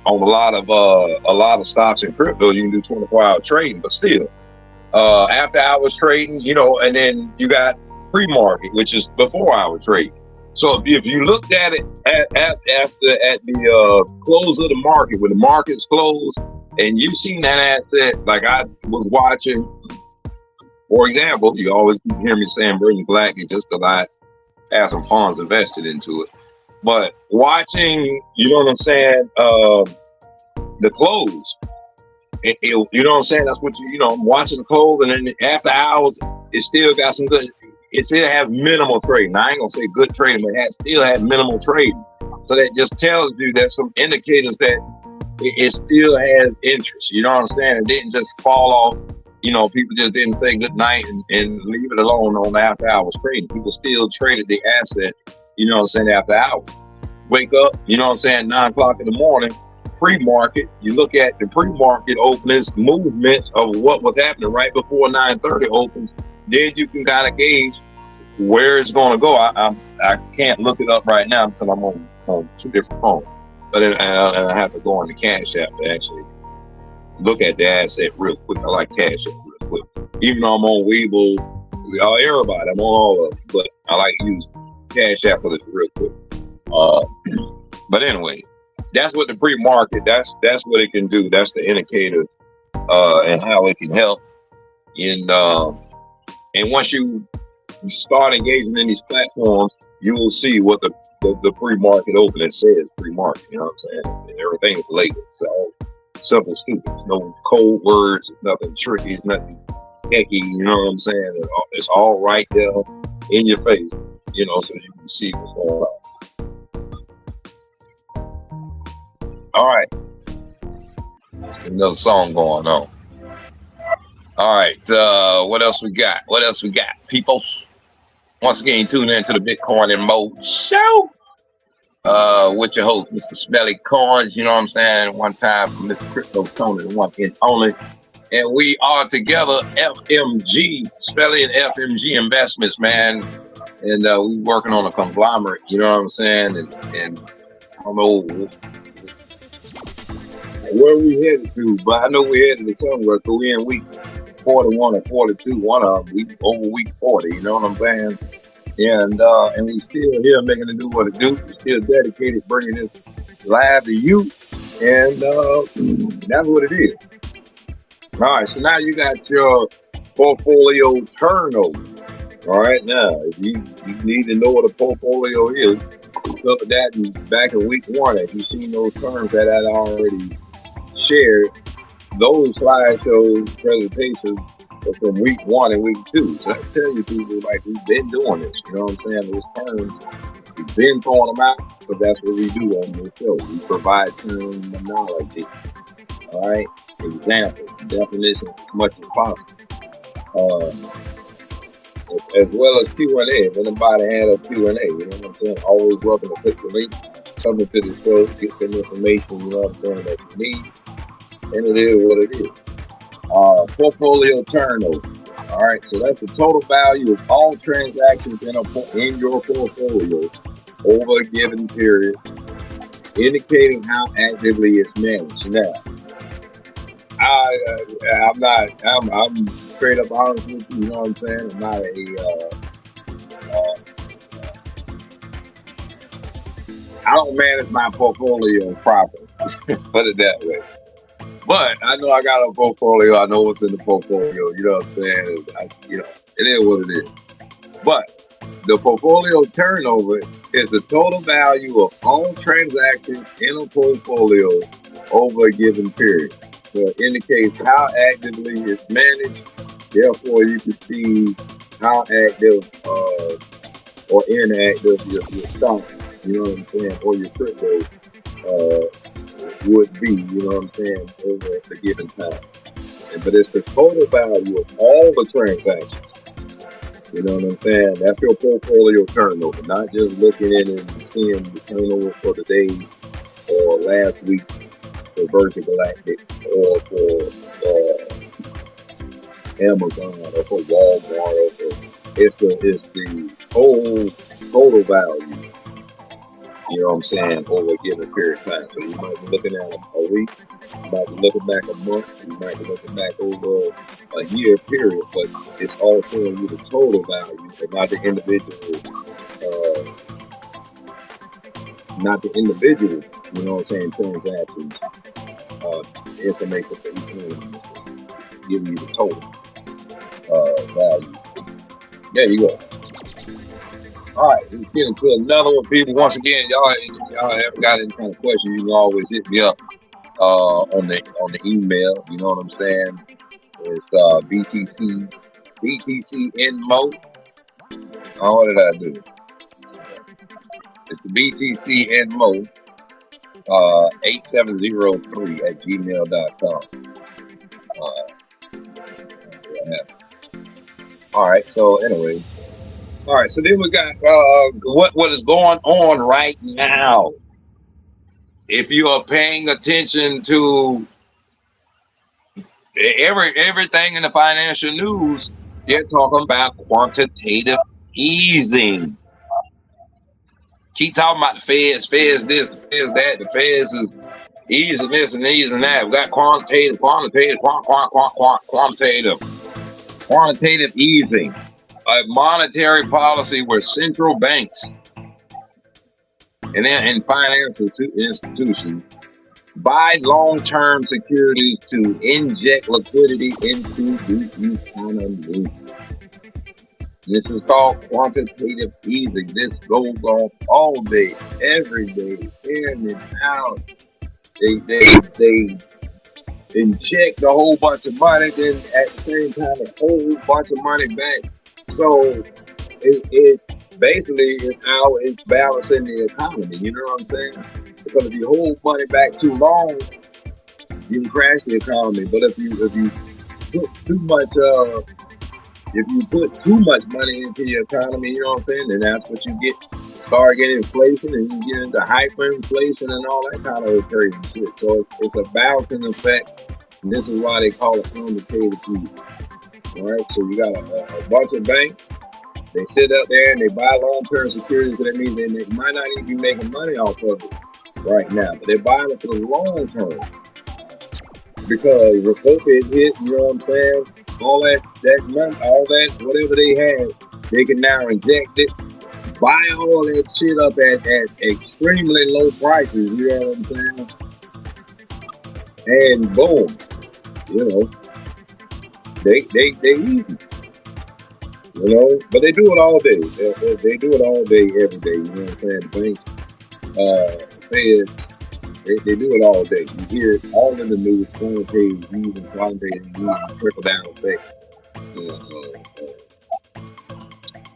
on a lot of stocks in crypto, you can do 24-hour trading, but still, after hours trading, you know, and then you got pre-market, which is before hour trading. So if you looked at it at the close of the market, when the market's closed, and you seen that asset, like I was watching, for example, you always hear me saying Bernie Black, just because I have some funds invested into it. But watching, you know what I'm saying, the close, you know what I'm saying? That's what you know, I'm watching the close, and then after hours, it still got some good, it still has minimal trading. Now, I ain't gonna say good trading, but it still has minimal trading. So that just tells you that some indicators that it still has interest. You know what I'm saying? It didn't just fall off. You know, people just didn't say good night and leave it alone on after hours trading. People still traded the asset, you know what I'm saying, after hours. Wake up, you know what I'm saying, 9 o'clock in the morning, pre-market, you look at the pre-market openings, movements of what was happening right before 9:30 opens, then you can kind of gauge where it's going to go. I can't look it up right now because I'm on 2 different phones, but and I have to go on the Cash App to actually look at the asset real quick. I like Cash App real quick. Even though I'm on Webull, everybody, I'm on all of them, but I like to use Cash App for this real quick. But anyway, that's what the pre-market, that's what it can do. That's the indicator and how it can help. And once you start engaging in these platforms, you will see what the pre-market opening says pre-market. You know what I'm saying? And everything is labeled. It's all simple, stupid. There's no code words, nothing tricky, it's nothing techy. You know what I'm saying? It's all right there in your face, you know, so you can see what's going on. All right. Another song going on. All right. What else we got? People? Once again, tune in to the Bitcoin and Mo Show. With your host, Mr. Smelly KOINS, you know what I'm saying? One time from Mr. Crypto Tony, the one and only. And we are together, FMG, Smelly and FMG Investments, man. And we working on a conglomerate, you know what I'm saying? And I don't know where we headed to, but I know we headed to somewhere. So we in week 41 or 42, one of them, over week 40, you know what I'm saying? And we still here making it do what it do. We still dedicated bringing this live to you, and that's what it is. All right, so now you got your portfolio turnover. All right, now if you need to know what a portfolio is, look at that back in week 1. If you've seen those terms that I already shared, those slideshows, presentations are from week 1 and week 2. So I tell you people, like, we've been doing this, you know what I'm saying? Those terms, we've been throwing them out, but that's what we do on this show. We provide terminology, all right? Examples, definitions, as much as possible. As well as Q&A. If anybody had a Q&A, you know what I'm saying? Always welcome to click the link, come into the show, get some information, you know what I'm saying, that you need. And it is what it is. Portfolio turnover. All right, so that's the total value of all transactions in your portfolio over a given period, indicating how actively it's managed. Now, I'm straight up honest with you, you know what I'm saying? I'm not I don't manage my portfolio properly. Put it that way. But I know I got a portfolio. I know what's in the portfolio. You know what I'm saying? It is what it is. But the portfolio turnover is the total value of all transactions in a portfolio over a given period. So it indicates how actively it's managed. Therefore, you can see how active or inactive your stock, you know what I'm saying, or your crypto uh, would be, you know what I'm saying, over a given time. But it's the total value of all the transactions. You know what I'm saying? That's your portfolio turnover, not just looking in and seeing the turnover for the day or last week for Virgin Galactic or for Amazon or for Walmart or for it's the whole total value, you know what I'm saying, over a given period of time. So you might be looking at a week, you might be looking back a month, you might be looking back over a year period, but it's all showing you the total value and not the individual, you know what I'm saying, transactions, information for each one, giving you the total value. There you go. All right, let's get into another one, people. Once again, y'all ever got any kind of question, you can always hit me up on the email. You know what I'm saying? It's BTC Inmo. Oh, what did I do? It's the BTC Inmo 8703 @gmail.com. All right. So anyway. All right, so then we got what is going on right now. If you are paying attention to everything in the financial news, they're talking about quantitative easing. Keep talking about the Feds this, the Feds that, the Feds is easing this and easing that. We got quantitative easing. A monetary policy where central banks and financial institutions buy long-term securities to inject liquidity into the economy. This is called quantitative easing. This goes on all day, every day, in and out. They inject a whole bunch of money, then at the same time a whole bunch of money back. So it basically is how it's balancing the economy. You know what I'm saying? Because if you hold money back too long, you can crash the economy. But if you put too much money into your economy, you know what I'm saying, then that's what you get. Start getting inflation, and you get into hyperinflation and all that kind of crazy shit. So it's a balancing effect, and this is why they call it quantitative easing. All right, so you got a bunch of banks. They sit up there and they buy long-term securities. So that means they might not even be making money off of it right now, but they're buying it for the long term. Because the COVID hit, you know what I'm saying? All that money, all that whatever they had, they can now inject it, buy all that shit up at extremely low prices. You know what I'm saying? And boom, you know, they easy. You know, but they do it all day. They do it all day, every day. You know what I'm saying? Banks, Feds, they do it all day. You hear it all in the news, quantitative easing, trickle down effect,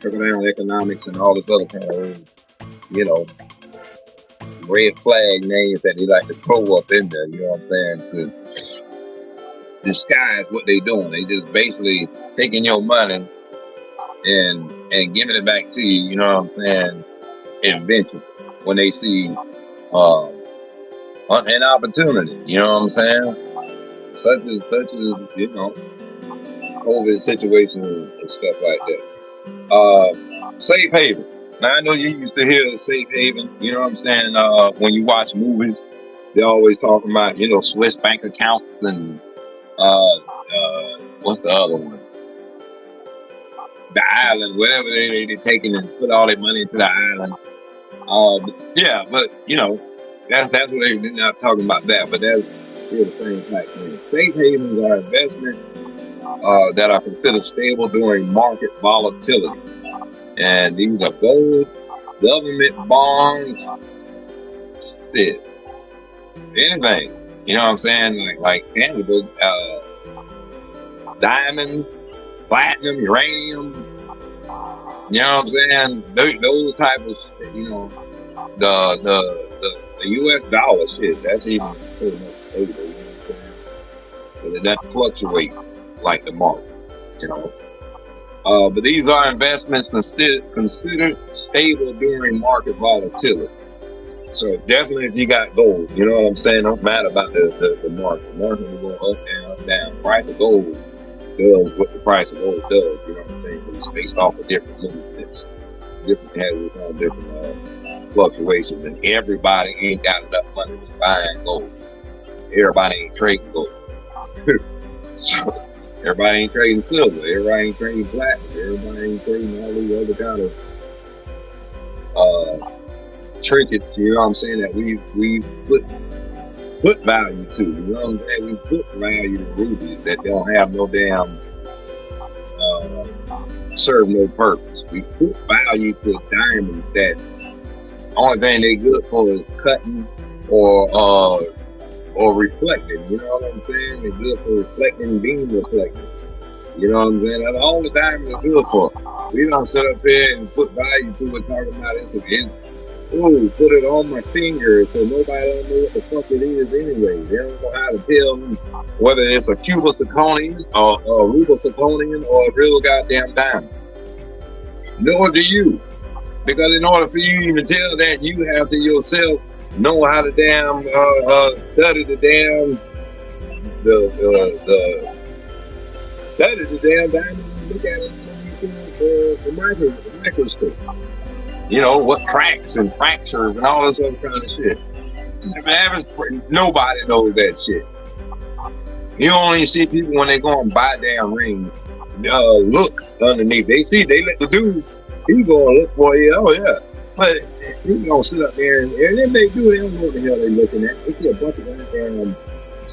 trickle down economics, and all this other kind of, you know, red flag names that they like to throw up in there. You know what I'm saying? To disguise what they doing. They just basically taking your money and giving it back to you, you know what I'm saying, eventually, when they see an opportunity, you know what I'm saying, such as you know, COVID situations and stuff like that. Safe haven. Now I know you used to hear safe haven, you know what I'm saying, when you watch movies, they always talking about, you know, Swiss bank accounts and what's the other one? The island, whatever they taking and put all their money into the island. Yeah, but you know, that's what they're not talking about that, but that's still the same type thing. Safe havens are investments that are considered stable during market volatility, and these are gold, government bonds, shit, anything. You know what I'm saying? Like tangible, diamonds, platinum, uranium. You know what I'm saying? Those type of, you know, the U.S. dollar shit. That's even pretty much stable. You know what I'm saying? But it doesn't fluctuate like the market. You know. But these are investments considered stable during market volatility. So definitely, if you got gold, you know what I'm saying. Don't matter about the market. The market will go up, down, down. Price of gold does what the price of gold does. You know what I'm saying? It's based off of different movements, different has different fluctuations, and everybody ain't got enough money to buy gold. Everybody ain't trading gold. So everybody ain't trading silver. Everybody ain't trading platinum. Everybody ain't trading all these other kind of trinkets. You know what I'm saying? That we put value to. You know what I'm saying? We put value to rubies that don't have no damn serve no purpose. We put value to diamonds that only thing they good for is cutting or reflecting. You know what I'm saying? They're good for reflecting, beam reflecting. You know what I'm saying? That's all the diamond is good for. We don't sit up here and put value to it, talking about it's ooh, put it on my finger so nobody don't know what the fuck it is anyway. They don't know how to tell me whether it's a Cuba zirconium or a Ruba zirconium or a real goddamn diamond. Nor do you. Because in order for you to even tell that, you have to yourself know how to damn study the damn study the damn diamond and look at it underneath the microscope. You know, what cracks and fractures and all this other kind of shit. Nobody knows that shit. You only see people when they go and buy damn rings, look underneath. They let the dude, he gonna look for you, oh yeah. But he gonna sit up there and if they do, they don't know what the hell they looking at. They see a bunch of damn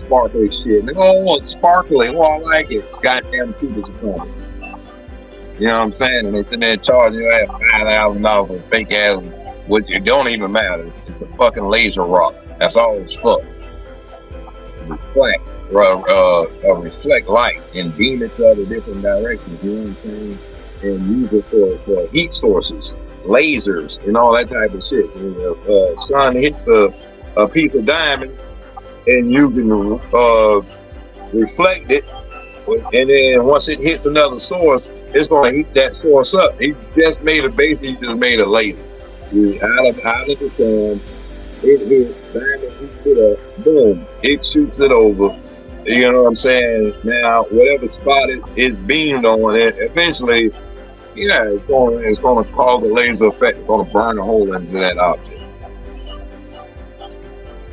sparkly shit. And they go, oh, it's sparkly, oh, I like it. It's goddamn Cuba's phone. You know what I'm saying? And they sitting there charging you that $5,000 for fake ass, which it don't even matter. It's a fucking laser rock. That's all it's for. Reflect light and beam it to other different directions. You know what I'm saying? And use it for heat sources, lasers, and all that type of shit. When the sun hits a piece of diamond, and you can reflect it. And then once it hits another source, it's going to heat that source up. He just made he just made a laser. Out of the sun, it hits diamond, heats it up, boom, it shoots it over. You know what I'm saying? Now, whatever spot it's beamed on, it eventually, yeah, it's going to cause a laser effect. It's going to burn a hole into that object.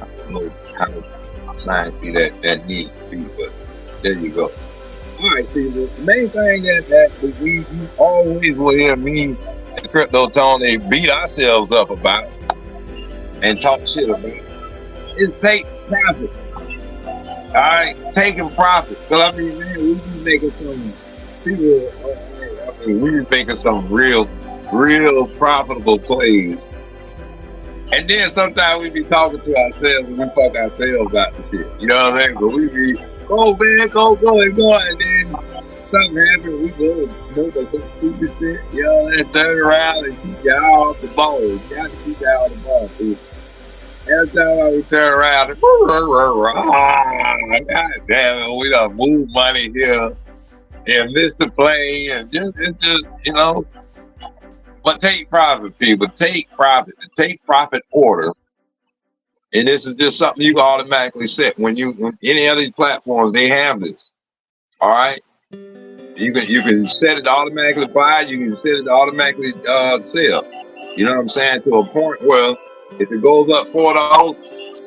I don't know how sciencey that needs to be, but there you go. All right, see, the main thing that we always will hear me and Crypto Tony beat ourselves up about and talk shit about is take profit. All right, taking profit. Because I mean, man, we be making some people. I mean, we be making some real profitable plays. And then sometimes we be talking to ourselves and we fuck ourselves out the shit. You know what I'm saying? But we be, go man, go, and then something happens, we go and smoke some stupid shit, you know, and turn around and keep your eye off the ball. You got to keep your eye on the ball, dude. Every time we turn around, God damn it, we done move money here and miss the play, and it's just, you know. But take profit, people. Take profit. Take profit order. And this is just something you can automatically set when any of these platforms, they have this. All right. You can set it to automatically buy. You can set it to automatically sell. You know what I'm saying? To a point where if it goes up $4,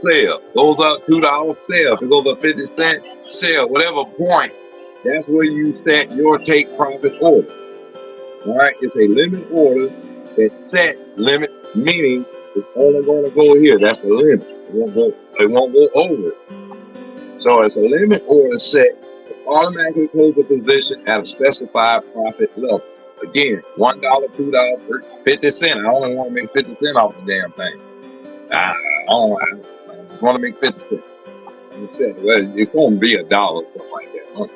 sell. Goes up $2, sell. If it goes up 50 cents, sell. Whatever point, that's where you set your take profit order. All right, it's a limit order. It's set limit, meaning It's only going to go here. That's the limit. It won't go over it. So it's a limit or a set. It automatically holds a position at a specified profit level. Again, $1, $2, 50 cents. I only want to make 50 cents off the damn thing. I just want to make 50 cents. Well, it's going to be $1, something like that.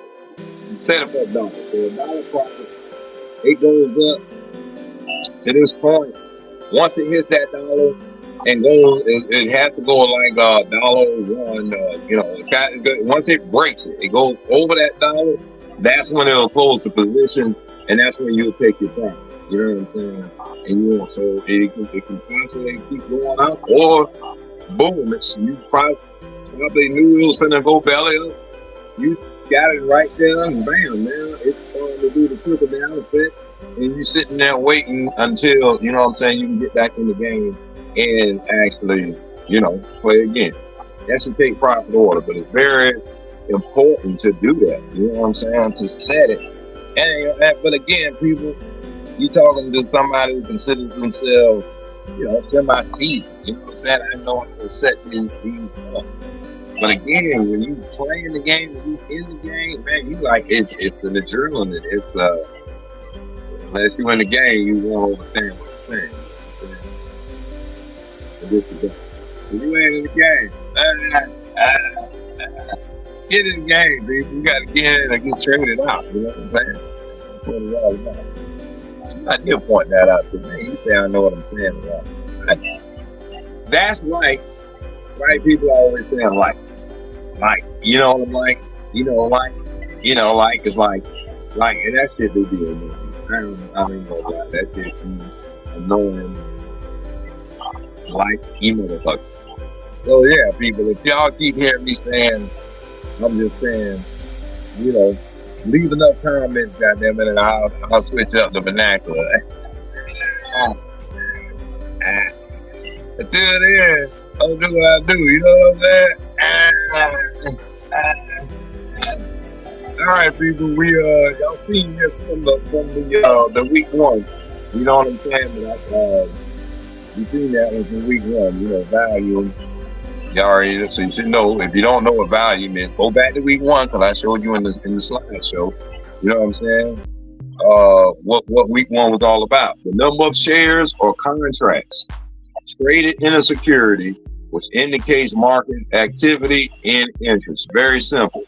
Set it for $1. So $1 profit, it goes up to this point. Once it hits that dollar and goes, it has to go like $1. It's got once it breaks it, it goes over that dollar. That's when it'll close the position, and that's when you'll take your profit. You know what I'm saying? And so it can constantly keep going up, or boom, you probably knew it was gonna go belly up. You got it right there, and bam, now it's starting to do the trickle down effect. And you're sitting there waiting until, you know what I'm saying, you can get back in the game and actually, play again. That should take profit order, but it's very important to do that. You know what I'm saying? To set it. But again, people, you talking to somebody who considers themselves, semi-seasoned. You know what I'm saying? I know how to set these up. But again, when you play in the game, when you in the game, man, you like it's an adrenaline. It's unless you in the game, you won't understand what I'm saying. If you ain't in the game, get in the game, dude. You got to get in and get traded out. You know what I'm saying? That's what it's all about. Somebody did point that out to me. You say I know what I'm saying about. That's like white people always saying like, you know what I'm like, like it's like, and that shit do be annoying. I don't know about that shit. Annoying, like, motherfucker. So yeah, people, if y'all keep hearing me saying, I'm just saying, leave enough comments, goddammit, and I'll switch up the vernacular. Until then, I'll do what I do, you know what I'm saying? All right, people, y'all seen this from the week one. You know what I'm saying? But you seen that one from week one. Value. You already, so you should know. If you don't know what value is, go back to week one because I showed you in the slideshow. You know what I'm saying? What week one was all about? The number of shares or contracts traded in a security, which indicates market activity and interest. Very simple.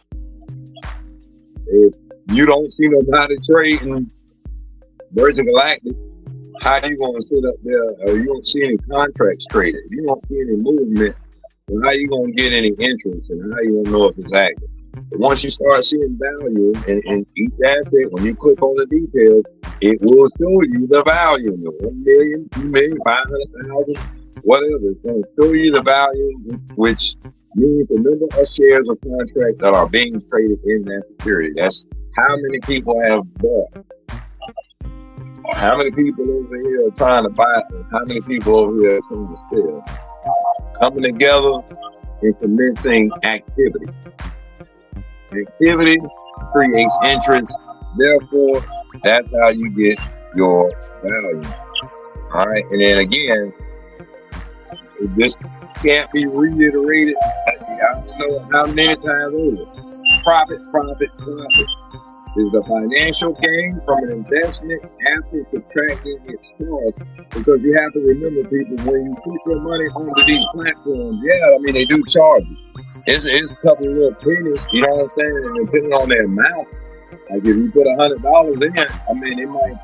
If you don't see nobody trading Virgin Galactic, how you gonna sit up there? Or you don't see any contracts traded. If you don't see any movement, then how you gonna get any interest, and how you gonna know if it's active? But once you start seeing value in each asset, when you click on the details, it will show you the value. 1 million, 2 million, 500,000, whatever. It's gonna show you the value, which means the number of shares or contracts that are being traded in that security. That's how many people have bought. How many people over here are trying to buy it? How many people over here are trying to sell? Coming together and commencing activity. Activity creates interest. Therefore, that's how you get your value. All right. And then again, this can't be reiterated. I don't know how many times over. Profit is the financial gain from an investment after subtracting its cost. Because you have to remember, people, when you put your money onto these platforms, they do charge you. It's a couple of little pennies, you know what I'm saying? And depending on the amount, like if you put $100 in, they might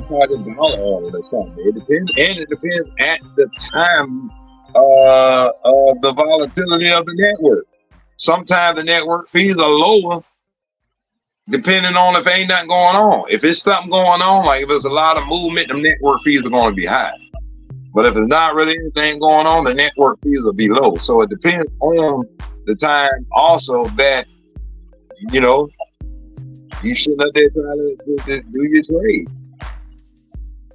charge $1 on it or something. It depends, and it depends at the time of the volatility of the network. Sometimes the network fees are lower, depending on if ain't nothing going on. If it's something going on, like if there's a lot of movement, the network fees are going to be high. But if there's not really anything going on, the network fees will be low. So it depends on the time also that, you shouldn't have there trying to do your trades.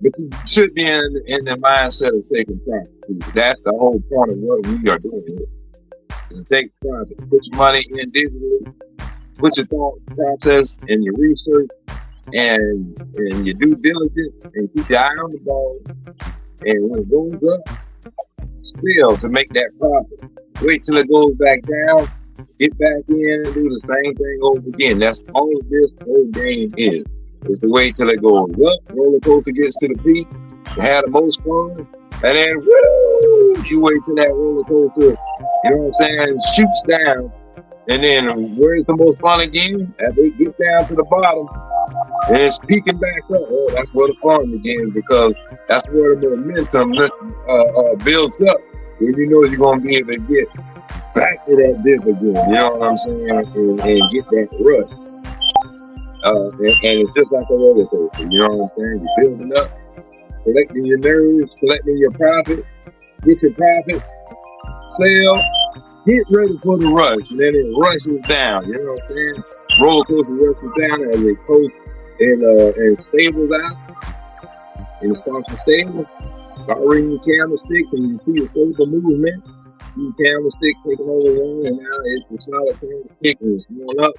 But you should be in the mindset of taking profit. That's the whole point of what we are doing here. Is to take profit. Put your money in digitally. Put your thought process and your research and your due diligence and keep your eye on the ball. And when it goes up, still to make that profit. Wait till it goes back down, get back in and do the same thing over again. That's all this whole game is. It's to wait till it goes up, roller coaster gets to the peak, you have the most fun, and then woo, you wait till that roller coaster, you know what I'm saying, shoots down, and then where's the most fun again? As it gets down to the bottom, and it's peaking back up. Oh, that's where the fun begins, because that's where the momentum builds up. When you know you're gonna be able to get back to that dip again, you know what I'm saying, and get that rush. And it's just like a roller coaster, you know what I'm saying? You're building up, collecting your nerves, collecting your profit, get your profit, sell, get ready for the rush, and then it rushes down, you know what I'm saying? Roller coaster rushes down as it coasts and stables out, and it starts to stable. Start reading the candlestick, and you see a stable movement. The candlestick taking over one, and now it's a solid candlestick, and it's going up.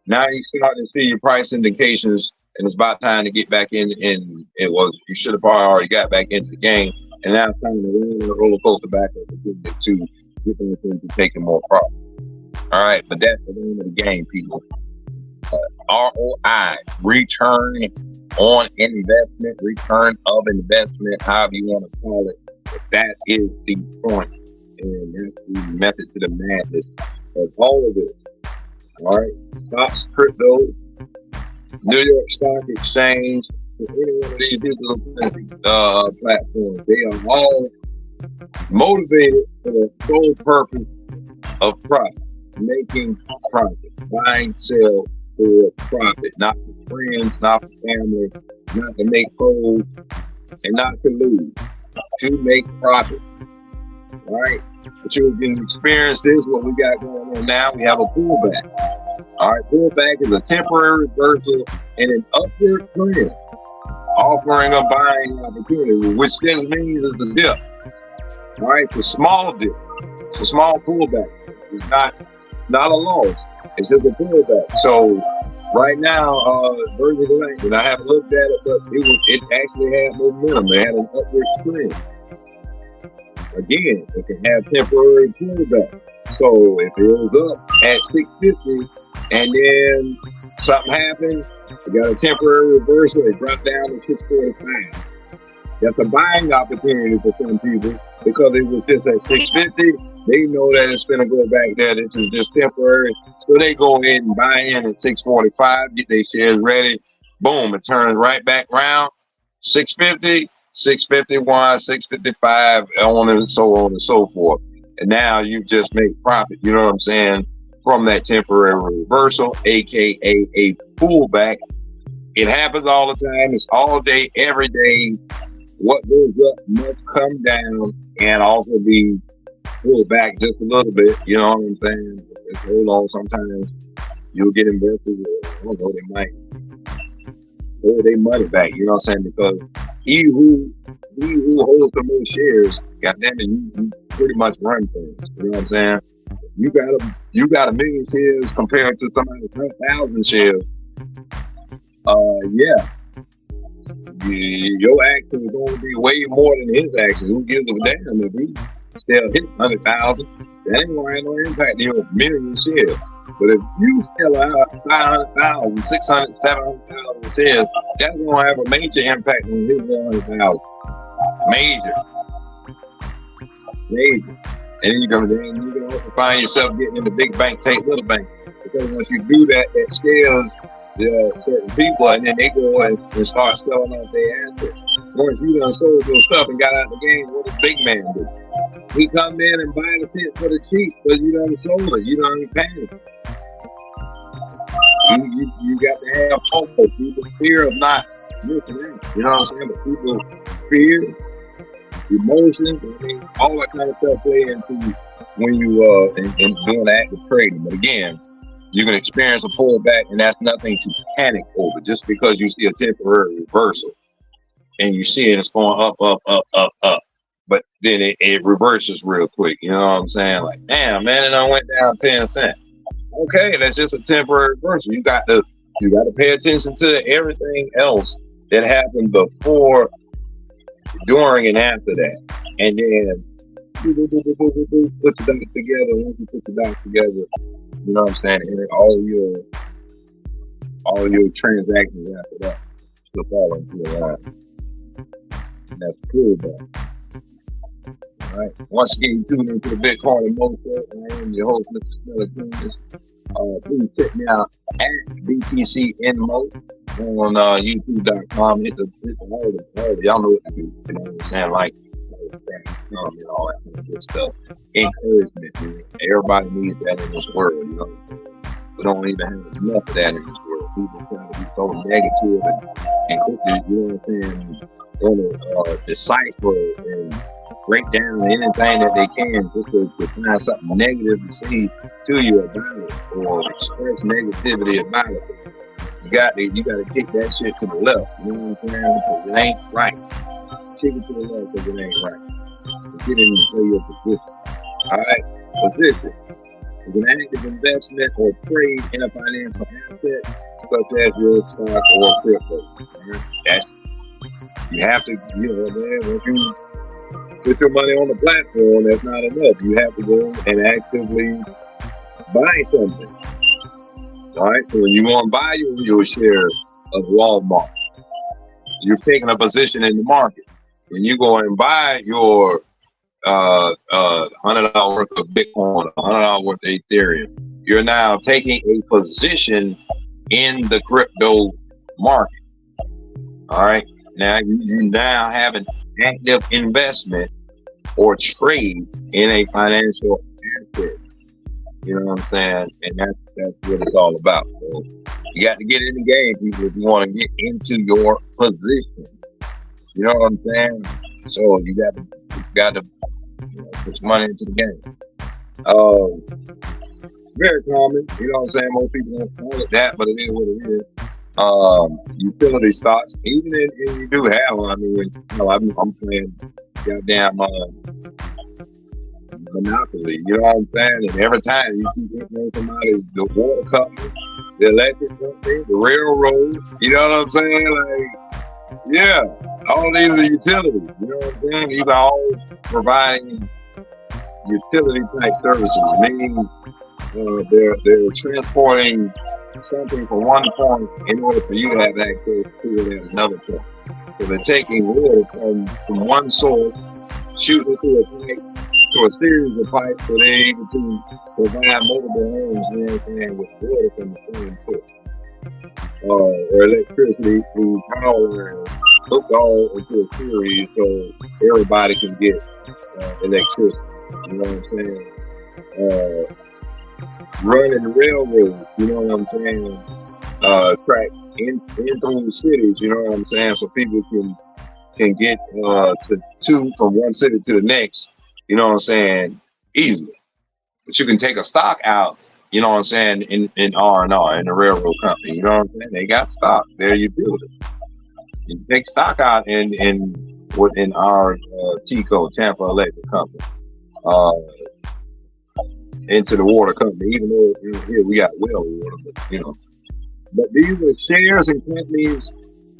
Now you start to see your price indications, and it's about time to get back in. And you should have probably already got back into the game, and now it's time to run the roller coaster back up and get into taking more profit. All right, but that's the name of the game, people. ROI, return on investment, return of investment, however you want to call it. But that is the point, and that's the method to the madness of all of it. All right, stocks, crypto, New York Stock Exchange, any one of these digital platforms, they are all motivated for the sole purpose of profit, making profit, buying, sell for profit, not for friends, not for family, not to make foes, and not to lose, to make profit. All right, but you can experience this, what we got going on now. We have a pullback. All right, pullback is a temporary reversal and an upward trend, offering a buying opportunity, which just means it's a dip. All right, it's a small dip, it's a small pullback. It's not a loss, it's just a pullback. So right now, Virgin Galactic, I haven't looked at it, but it actually had momentum. It had an upward trend. Again, it can have temporary pullback. So if it was up at 650 and then something happened, it got a temporary reversal, it dropped down to 645. That's a buying opportunity for some people because it was just at 650. They know that it's going to go back there. This is just temporary. So they go ahead and buy in at 645, get their shares ready. Boom, it turns right back around. 650, 651, 655, on and so forth. And now you've just made profit, you know what I'm saying, from that temporary reversal, aka a pullback. It happens all the time. It's all day, every day. What goes up must come down and also be pulled back just a little bit, you know what I'm saying? Just hold on. Sometimes you'll get investors, I don't know, they might hold their money back, you know what I'm saying? Because he who holds the most shares, goddamn it, you pretty much run things. You know what I'm saying? You got a million shares compared to somebody's 1,000 shares. Yeah. Your action is going to be way more than his action. Who gives a damn if he still hit 100,000? That ain't going to have no impact on your million shares. But if you sell out 500,000, 600,000, 700,000 shares, that's going to have a major impact on his 100,000. Major. And then you're going to also find yourself getting in the big bank, take little bank. Because once you do that, that scares certain people, and then they go and start selling off their assets. Once you done sold your stuff and got out the game, what does big man do? He come in and buy the tent for the cheap because you done sold it. You done paid it. You got to have hope for people. Fear of not missing out. You know what I'm saying? But people fear, emotions, I mean, all that kind of stuff play into when you in doing active trading. But again, you can experience a pullback, and that's nothing to panic over. Just because you see a temporary reversal and you see it's going up, but then it reverses real quick. You know what I'm saying? Like, damn, man, it done went down 10 cents. Okay, that's just a temporary reversal. You got to pay attention to everything else that happened before during and after that. And then put the dots together. Once you put the dots together, you know what I'm saying? And all your transactions after that should fall into a line. And that's cool, though. All right. Once again, you tune into the Bitcoin and Mo Show. I am your host, Mr. Smelly KOINS. Please check me out at BTCNMO on YouTube.com. Hit the all the y'all know what to do. You know what I'm saying? Like and all that kind of good stuff. Encouragement, man. Everybody needs that in this world, you know. We don't even have enough of that in this world. People trying to be so negative and quickly, you know what I'm saying, want to decipher and break down anything that they can just to find something negative to say to you about it or express negativity about it. You got to kick that shit to the left. You know what I'm saying? Because it ain't right. Kick it to the left because it ain't right. Get in and play your position. All right, position is an active investment or trade in a financial asset such as real stock or crypto. All right? That's, you have to, you know, man, once you put your money on the platform, that's not enough. You have to go and actively buy something. All right, so when you want to buy your share of Walmart, you're taking a position in the market. When you go and buy your $100 worth of Bitcoin, $100 worth of Ethereum, you're now taking a position in the crypto market. All right, now you now have an active investment or trade in a financial asset. You know what I'm saying? And that's what it's all about. So you got to get in the game, people, if you want to get into your position. You know what I'm saying? So you got to you know, put your money into the game. Very common. You know what I'm saying? Most people don't call it that, but it is what it is. Utility stocks, even if you do have one. I mean, you know, I'm playing goddamn Monopoly. You know what I'm saying? And every time you keep hitting somebody's the water company, the electric company, the railroad. You know what I'm saying? Like, yeah, all these are utilities. You know what I'm saying? These are all providing utility type services, meaning they're transporting something from one point in order for you to have access to it at another point. So they're taking water from one source, shooting it through a pipe, to a series of pipes, so they're able to provide multiple homes, you know what I'm saying, with water from the same source. Or electricity through power lines, hooked all into a series so everybody can get electricity. You know what I'm saying? Running the railroad, you know what I'm saying? Track in through the cities, you know what I'm saying? So people can get from one city to the next, you know what I'm saying, easily. But you can take a stock out, you know what I'm saying, in R&R, in the railroad company, you know what I'm saying? They got stock, they're utility. You take stock out in our TECO, Tampa Electric Company, into the water company, even though here we got well water, but you know. But these are shares in companies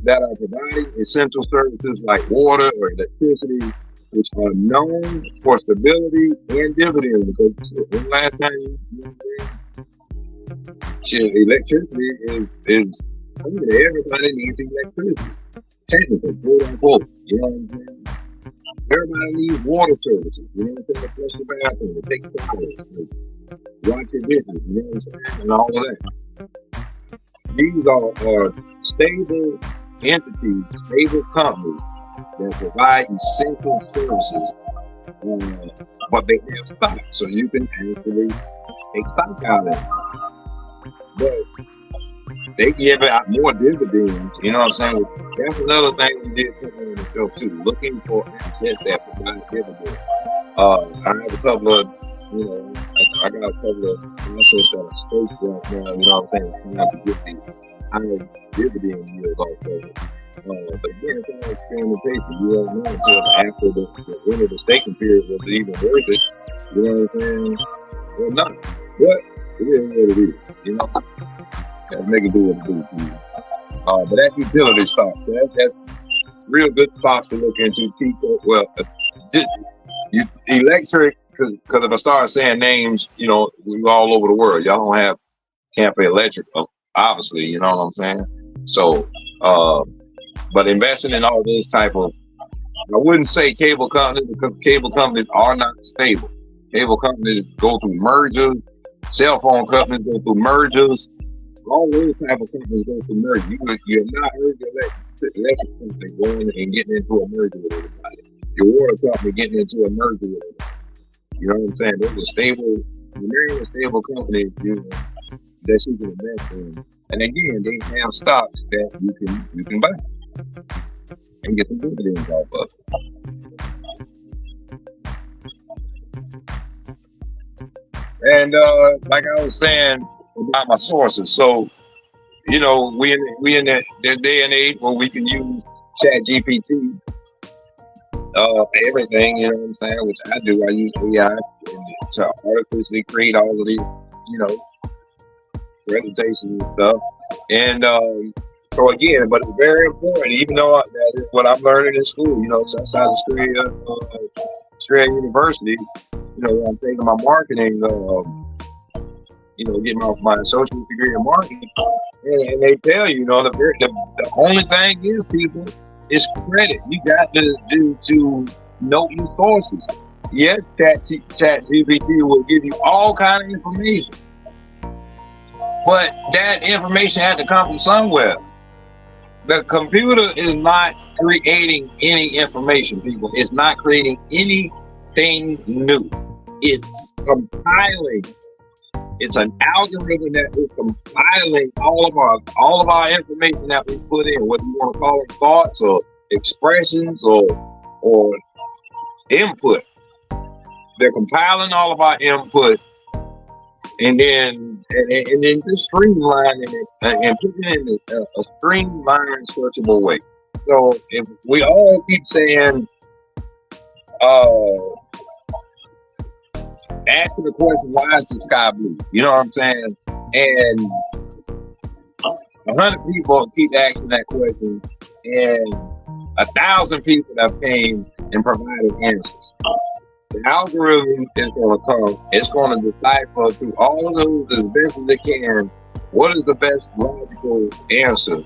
that are providing essential services like water or electricity, which are known for stability and dividends. Because the last time electricity is I mean, everybody needs electricity. Technically, quote unquote. You know what I'm saying? Everybody needs water services. You know what I'm saying? Flush the bathroom, to take showers, wash your dishes, you know what I'm saying? And all of that. These are stable entities, stable companies that provide essential services, but they have stock, so you can actually take stock out of it. But they give out more dividends, you know what I'm saying? That's another thing we did put on the show too, looking for assets that provide dividends. I have a couple of, you know, I got a couple of assets that are stoked right now, you know what I'm saying? Trying to get the higher dividend yield off of it. But again, it's all experimentation. You don't know until after the end of the staking period was it even worth it, you know what I'm saying? Or not. But it is what it is, you know? Gotta make it do what it do. But that's utility stock. So that's real good stocks to look into. Well, electric, because if I start saying names, you know, we all over the world. Y'all don't have Tampa Electric, obviously, you know what I'm saying? So, but investing in all those type of, I wouldn't say cable companies, because cable companies are not stable. Cable companies go through mergers, cell phone companies go through mergers, all those type of companies go through mergers. You're not heard the electric company going and getting into a merger with everybody. Your water company getting into a merger with everybody. You know what I'm saying? Those are stable, very stable companies, you know, that you can invest in. And again, they have stocks that you can buy and get some dividends off of. And like I was saying about my sources, so you know, we in that day and age where we can use Chat GPT for everything, you know what I'm saying? Which I do. I use AI to artificially create all of these, you know, presentations and stuff. And so again, but it's very important, even though that is what I'm learning in school, you know, outside of Australia University, you know, I'm taking my marketing, you know, getting my associate degree in marketing, and they tell you, you know, the only thing is, people, is credit. You got to know your sources. Yes, Chat GPT will give you all kind of information, but that information had to come from somewhere. The computer is not creating any information, people. It's not creating anything new. It's compiling. It's an algorithm that is compiling all of our information that we put in, whether you want to call them thoughts or expressions or input. They're compiling all of our input and then just streamlining it and putting it in a streamlined, searchable way. So if we all keep saying, asking the question, why is the sky blue? You know what I'm saying? And 100 people keep asking that question, and 1,000 people have came and provided answers. The algorithm is going to come. It's going to decipher through all of those as best as it can what is the best logical answer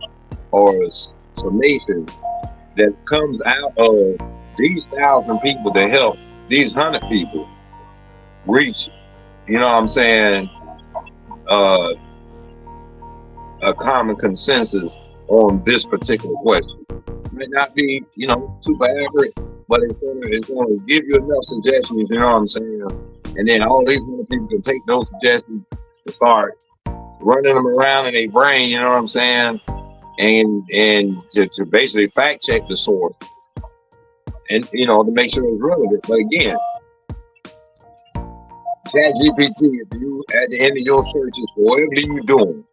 or summation that comes out of these 1,000 people to help these 100 people reach, you know what I'm saying, a common consensus on this particular question. It may not be, you know, super accurate, but it's going to give you enough suggestions, you know what I'm saying? And then all these other people can take those suggestions and start running them around in their brain, you know what I'm saying? And to basically fact check the source and, you know, to make sure it's relevant. But again, ChatGPT, if you at the end of your searches for whatever you're doing,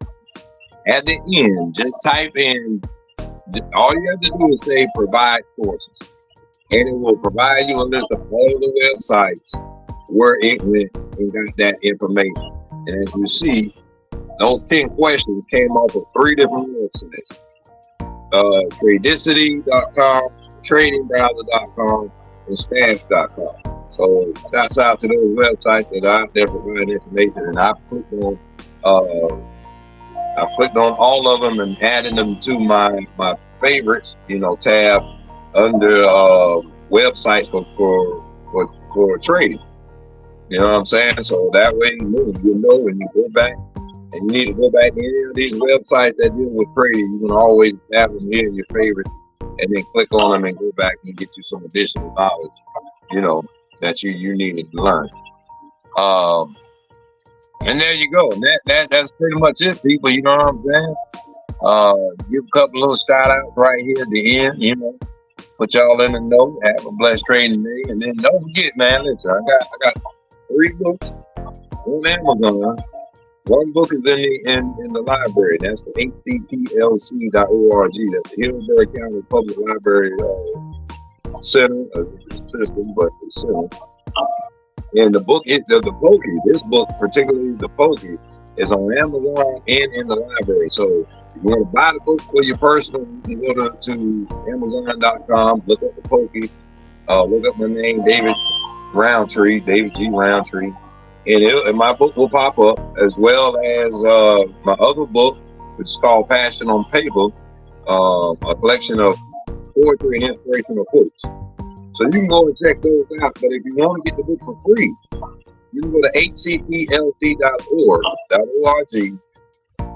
at the end, just type in, all you have to do is say provide sources, and it will provide you a list of all of the websites where it went and got that information. And as you see, those 10 questions came off of 3 different websites: Tradicity.com, TradingBrowser.com, and Stash.com. So shouts out to those websites that are out there providing information, and I clicked on all of them and added them to my favorites, you know, tab under websites for trading. You know what I'm saying? So that way you know when you go back and you need to go back to any of these websites that deal with trading, you can always have them here in your favorites and then click on them and go back and get you some additional knowledge, you know, that you needed to learn. And there you go. And that's pretty much it, people. You know what I'm saying? Give a couple little shout outs right here at the end, you know. Put y'all in the know. Have a blessed trading day. And then don't forget, man, listen, I got 3 books on Amazon. 1 book is in the library. That's the hcplc.org. That's the Hillsborough County Public Library Center, system, but it's center. And the book, the Pokey, this book, particularly the Pokey, is on Amazon and in the library. So You want to buy the book for your personal, you can go to Amazon.com, look up the Pokey, look up my name, David Roundtree, David G. Roundtree, and my book will pop up, as well as my other book, which is called Passion on Paper, a collection of poetry and inspirational quotes. So you can go and check those out. But if you want to get the book for free, you can go to hcplc.org,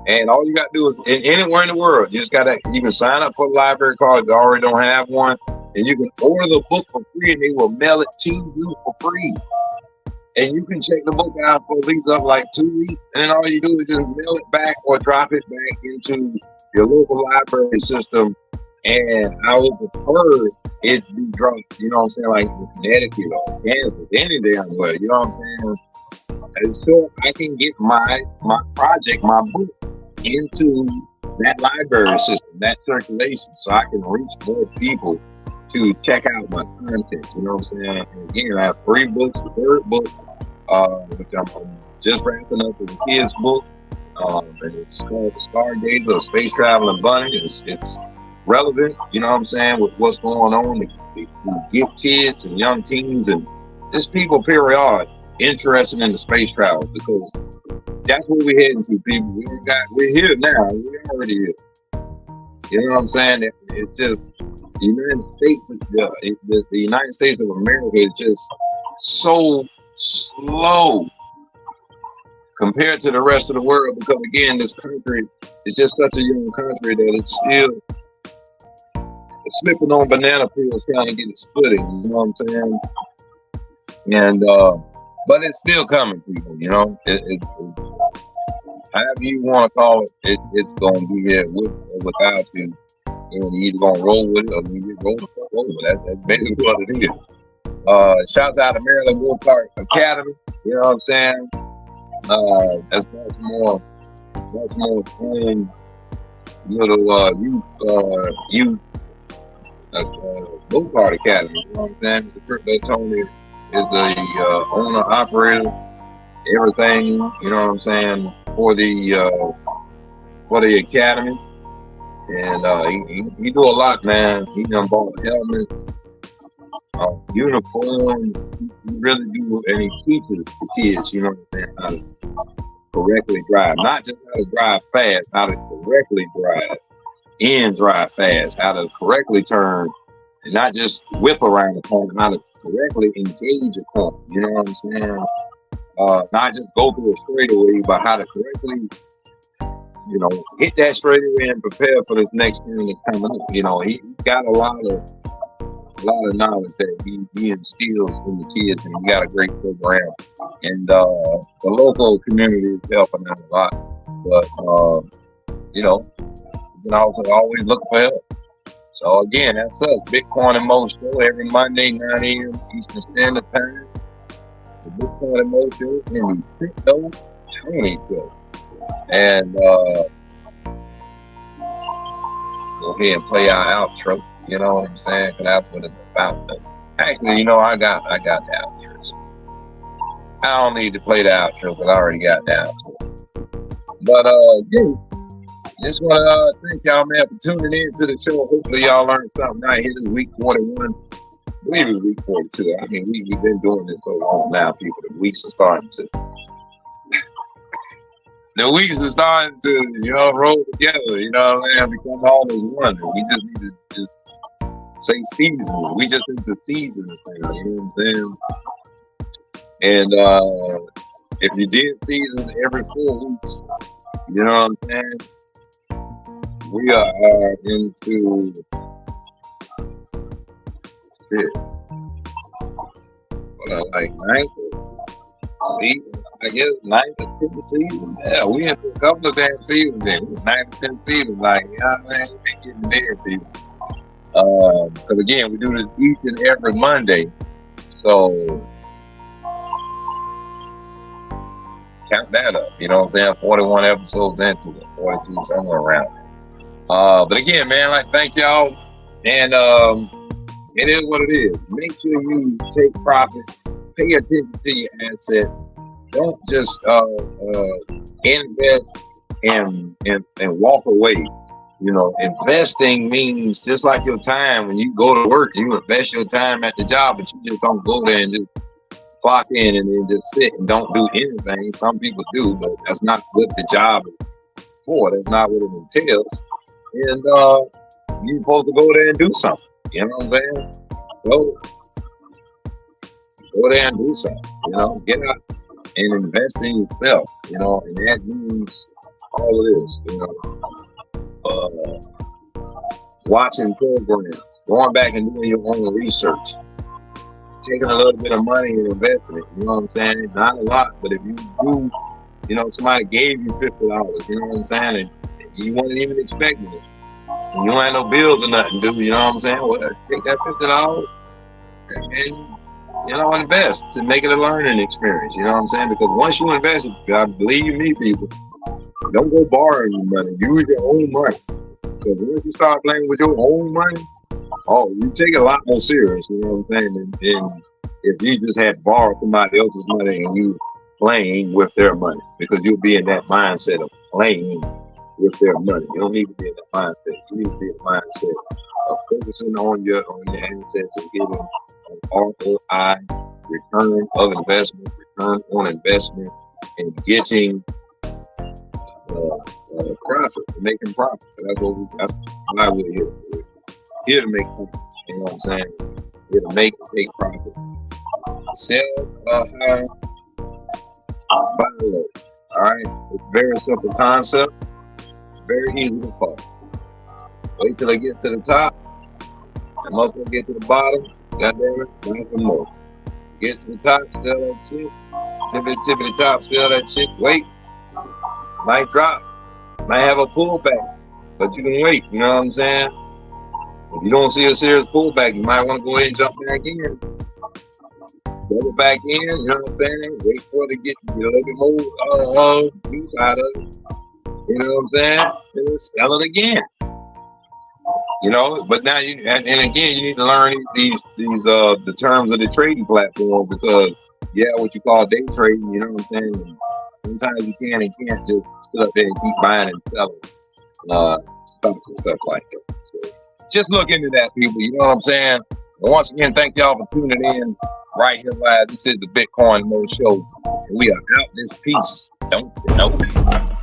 and all you got to do is, anywhere in the world, you can sign up for a library card if you already don't have one, and you can order the book for free, and they will mail it to you for free. And you can check the book out for at least up like 2 weeks, and then all you do is just mail it back or drop it back into your local library system. And I would prefer it be dropped, you know what I'm saying, like in Connecticut or Kansas, any damn way, you know what I'm saying? And so I can get my project, my book, into that library system, that circulation, so I can reach more people to check out my content, you know what I'm saying? And again, I have 3 books. The 3rd book, which I'm just wrapping up, with a kid's book, and it's called The Stargazer, Space Traveling Bunny. It's relevant, you know what I'm saying, with what's going on to give kids and young teens and just people, period, interested in the space travel, because that's what we're heading to, people. We're here now. We're already here. You know what I'm saying? It's just the United States, the United States of America is just so slow compared to the rest of the world, because again, this country is just such a young country that it's still slipping on banana peels, trying to get it splitting, you know what I'm saying? And but it's still coming, people, you know. However you want to call it, it's going to be here with or without you. And you're either going to roll with it or you roll the fuck over. That's basically what it is. Shout out to Maryland Go-Kart Academy, you know what I'm saying? That's much more fun, little youth Go-Kart Academy, you know what I'm saying? Mr. Crypto Tony is the owner, operator, everything, you know what I'm saying, for the academy. And he do a lot, man. He done bought helmets, uniform. He really do, and he teaches the kids, you know what I'm saying, how to correctly drive. Not just how to drive fast, how to correctly drive and drive fast, how to correctly turn, and not just whip around the corner, how to correctly engage a corner, you know what I'm saying? Not just go through a straightaway, but how to correctly, you know, hit that straightaway and prepare for this next turn that's coming up. You know, he got a lot of knowledge that he instills in the kids, and he got a great program. And the local community is helping out a lot. But you know, you can also always look for help. So again, that's us, Bitcoin and Mo Show, every Monday, 9 a.m. Eastern Standard Time. The Bitcoin and Mo Show and the Crypto Tony Show. And go ahead and play our outro. You know what I'm saying? Because that's what it's about. Actually, you know, I got the outros. I don't need to play the outro because I already got the outro. But yeah, just want to thank y'all, man, for tuning in to the show. Hopefully y'all learned something out here. This is week 41. I believe it's week 42. I mean, we've been doing this so long now, people. The weeks are starting to you know, roll together, you know what I'm saying, become all as one. We just need to just say seasons. We just into seasons now, you know what I'm saying? And if you did seasons every 4 weeks, you know what I'm saying? We are into like 9th season, I guess 9th or 10th season. Yeah, we in for a couple of damn seasons then. 9th or 10th season, like, you know what I mean? We been getting there, people. Because again, we do this each and every Monday. So count that up, you know what I'm saying? 41 episodes into it, 42, somewhere around. But again, man, like, thank y'all. And it is what it is. Make sure you take profit, pay attention to your assets. Don't just invest and walk away. You know, investing means just like your time. When you go to work, you invest your time at the job, but you just don't go there and just clock in and then just sit and don't do anything. Some people do, but that's not what the job is for. That's not what it entails. And you're supposed to go there and do something. You know what I'm saying? Go there and do something. You know, get out and invest in yourself. You know, and that means all of this. You know, watching programs, going back and doing your own research, taking a little bit of money and investing it. You know what I'm saying? Not a lot, but if you do, you know, somebody gave you $50. You know what I'm saying? And you weren't even expecting it. And you don't have no bills or nothing, do you know what I'm saying? Well, take that $50 and you know, invest to make it a learning experience. You know what I'm saying? Because once you invest, believe me, people, don't go borrowing your money. Use your own money. Because once you start playing with your own money, oh, you take it a lot more serious. You know what I'm saying? And if you just had borrowed somebody else's money and you playing with their money, because you'll be in that mindset of playing with their money. You don't need to be in that mindset. You need to be in the mindset of focusing on your assets and getting an ROI, return of investment, return on investment, and getting profit, making profit. That's why we're here. We're here to make profit. You know what I'm saying? Here to make profit. Sell high, buy low. All right. It's a very simple concept. Very easy to follow. Wait till it gets to the top. And most of it get to the bottom. Goddamn it, buy some more. Get to the top, sell that shit. Tip of the top, sell that shit. Wait. Might drop. Might have a pullback. But you can wait. You know what I'm saying? If you don't see a serious pullback, you might want to go ahead and jump back in. Double back in, you know what I'm saying? Wait for it to get a little bit more juice out of it. You know what I'm saying? And then sell it again. You know, but now and again, you need to learn these the terms of the trading platform, because what you call day trading, you know what I'm saying? And sometimes you can and can't just sit up there and keep buying and selling stocks and stuff like that. So just look into that, people. You know what I'm saying? And once again, thank y'all for tuning in right here live. This is the Bitcoin Mo Show. And we are out this piece. Don't you know?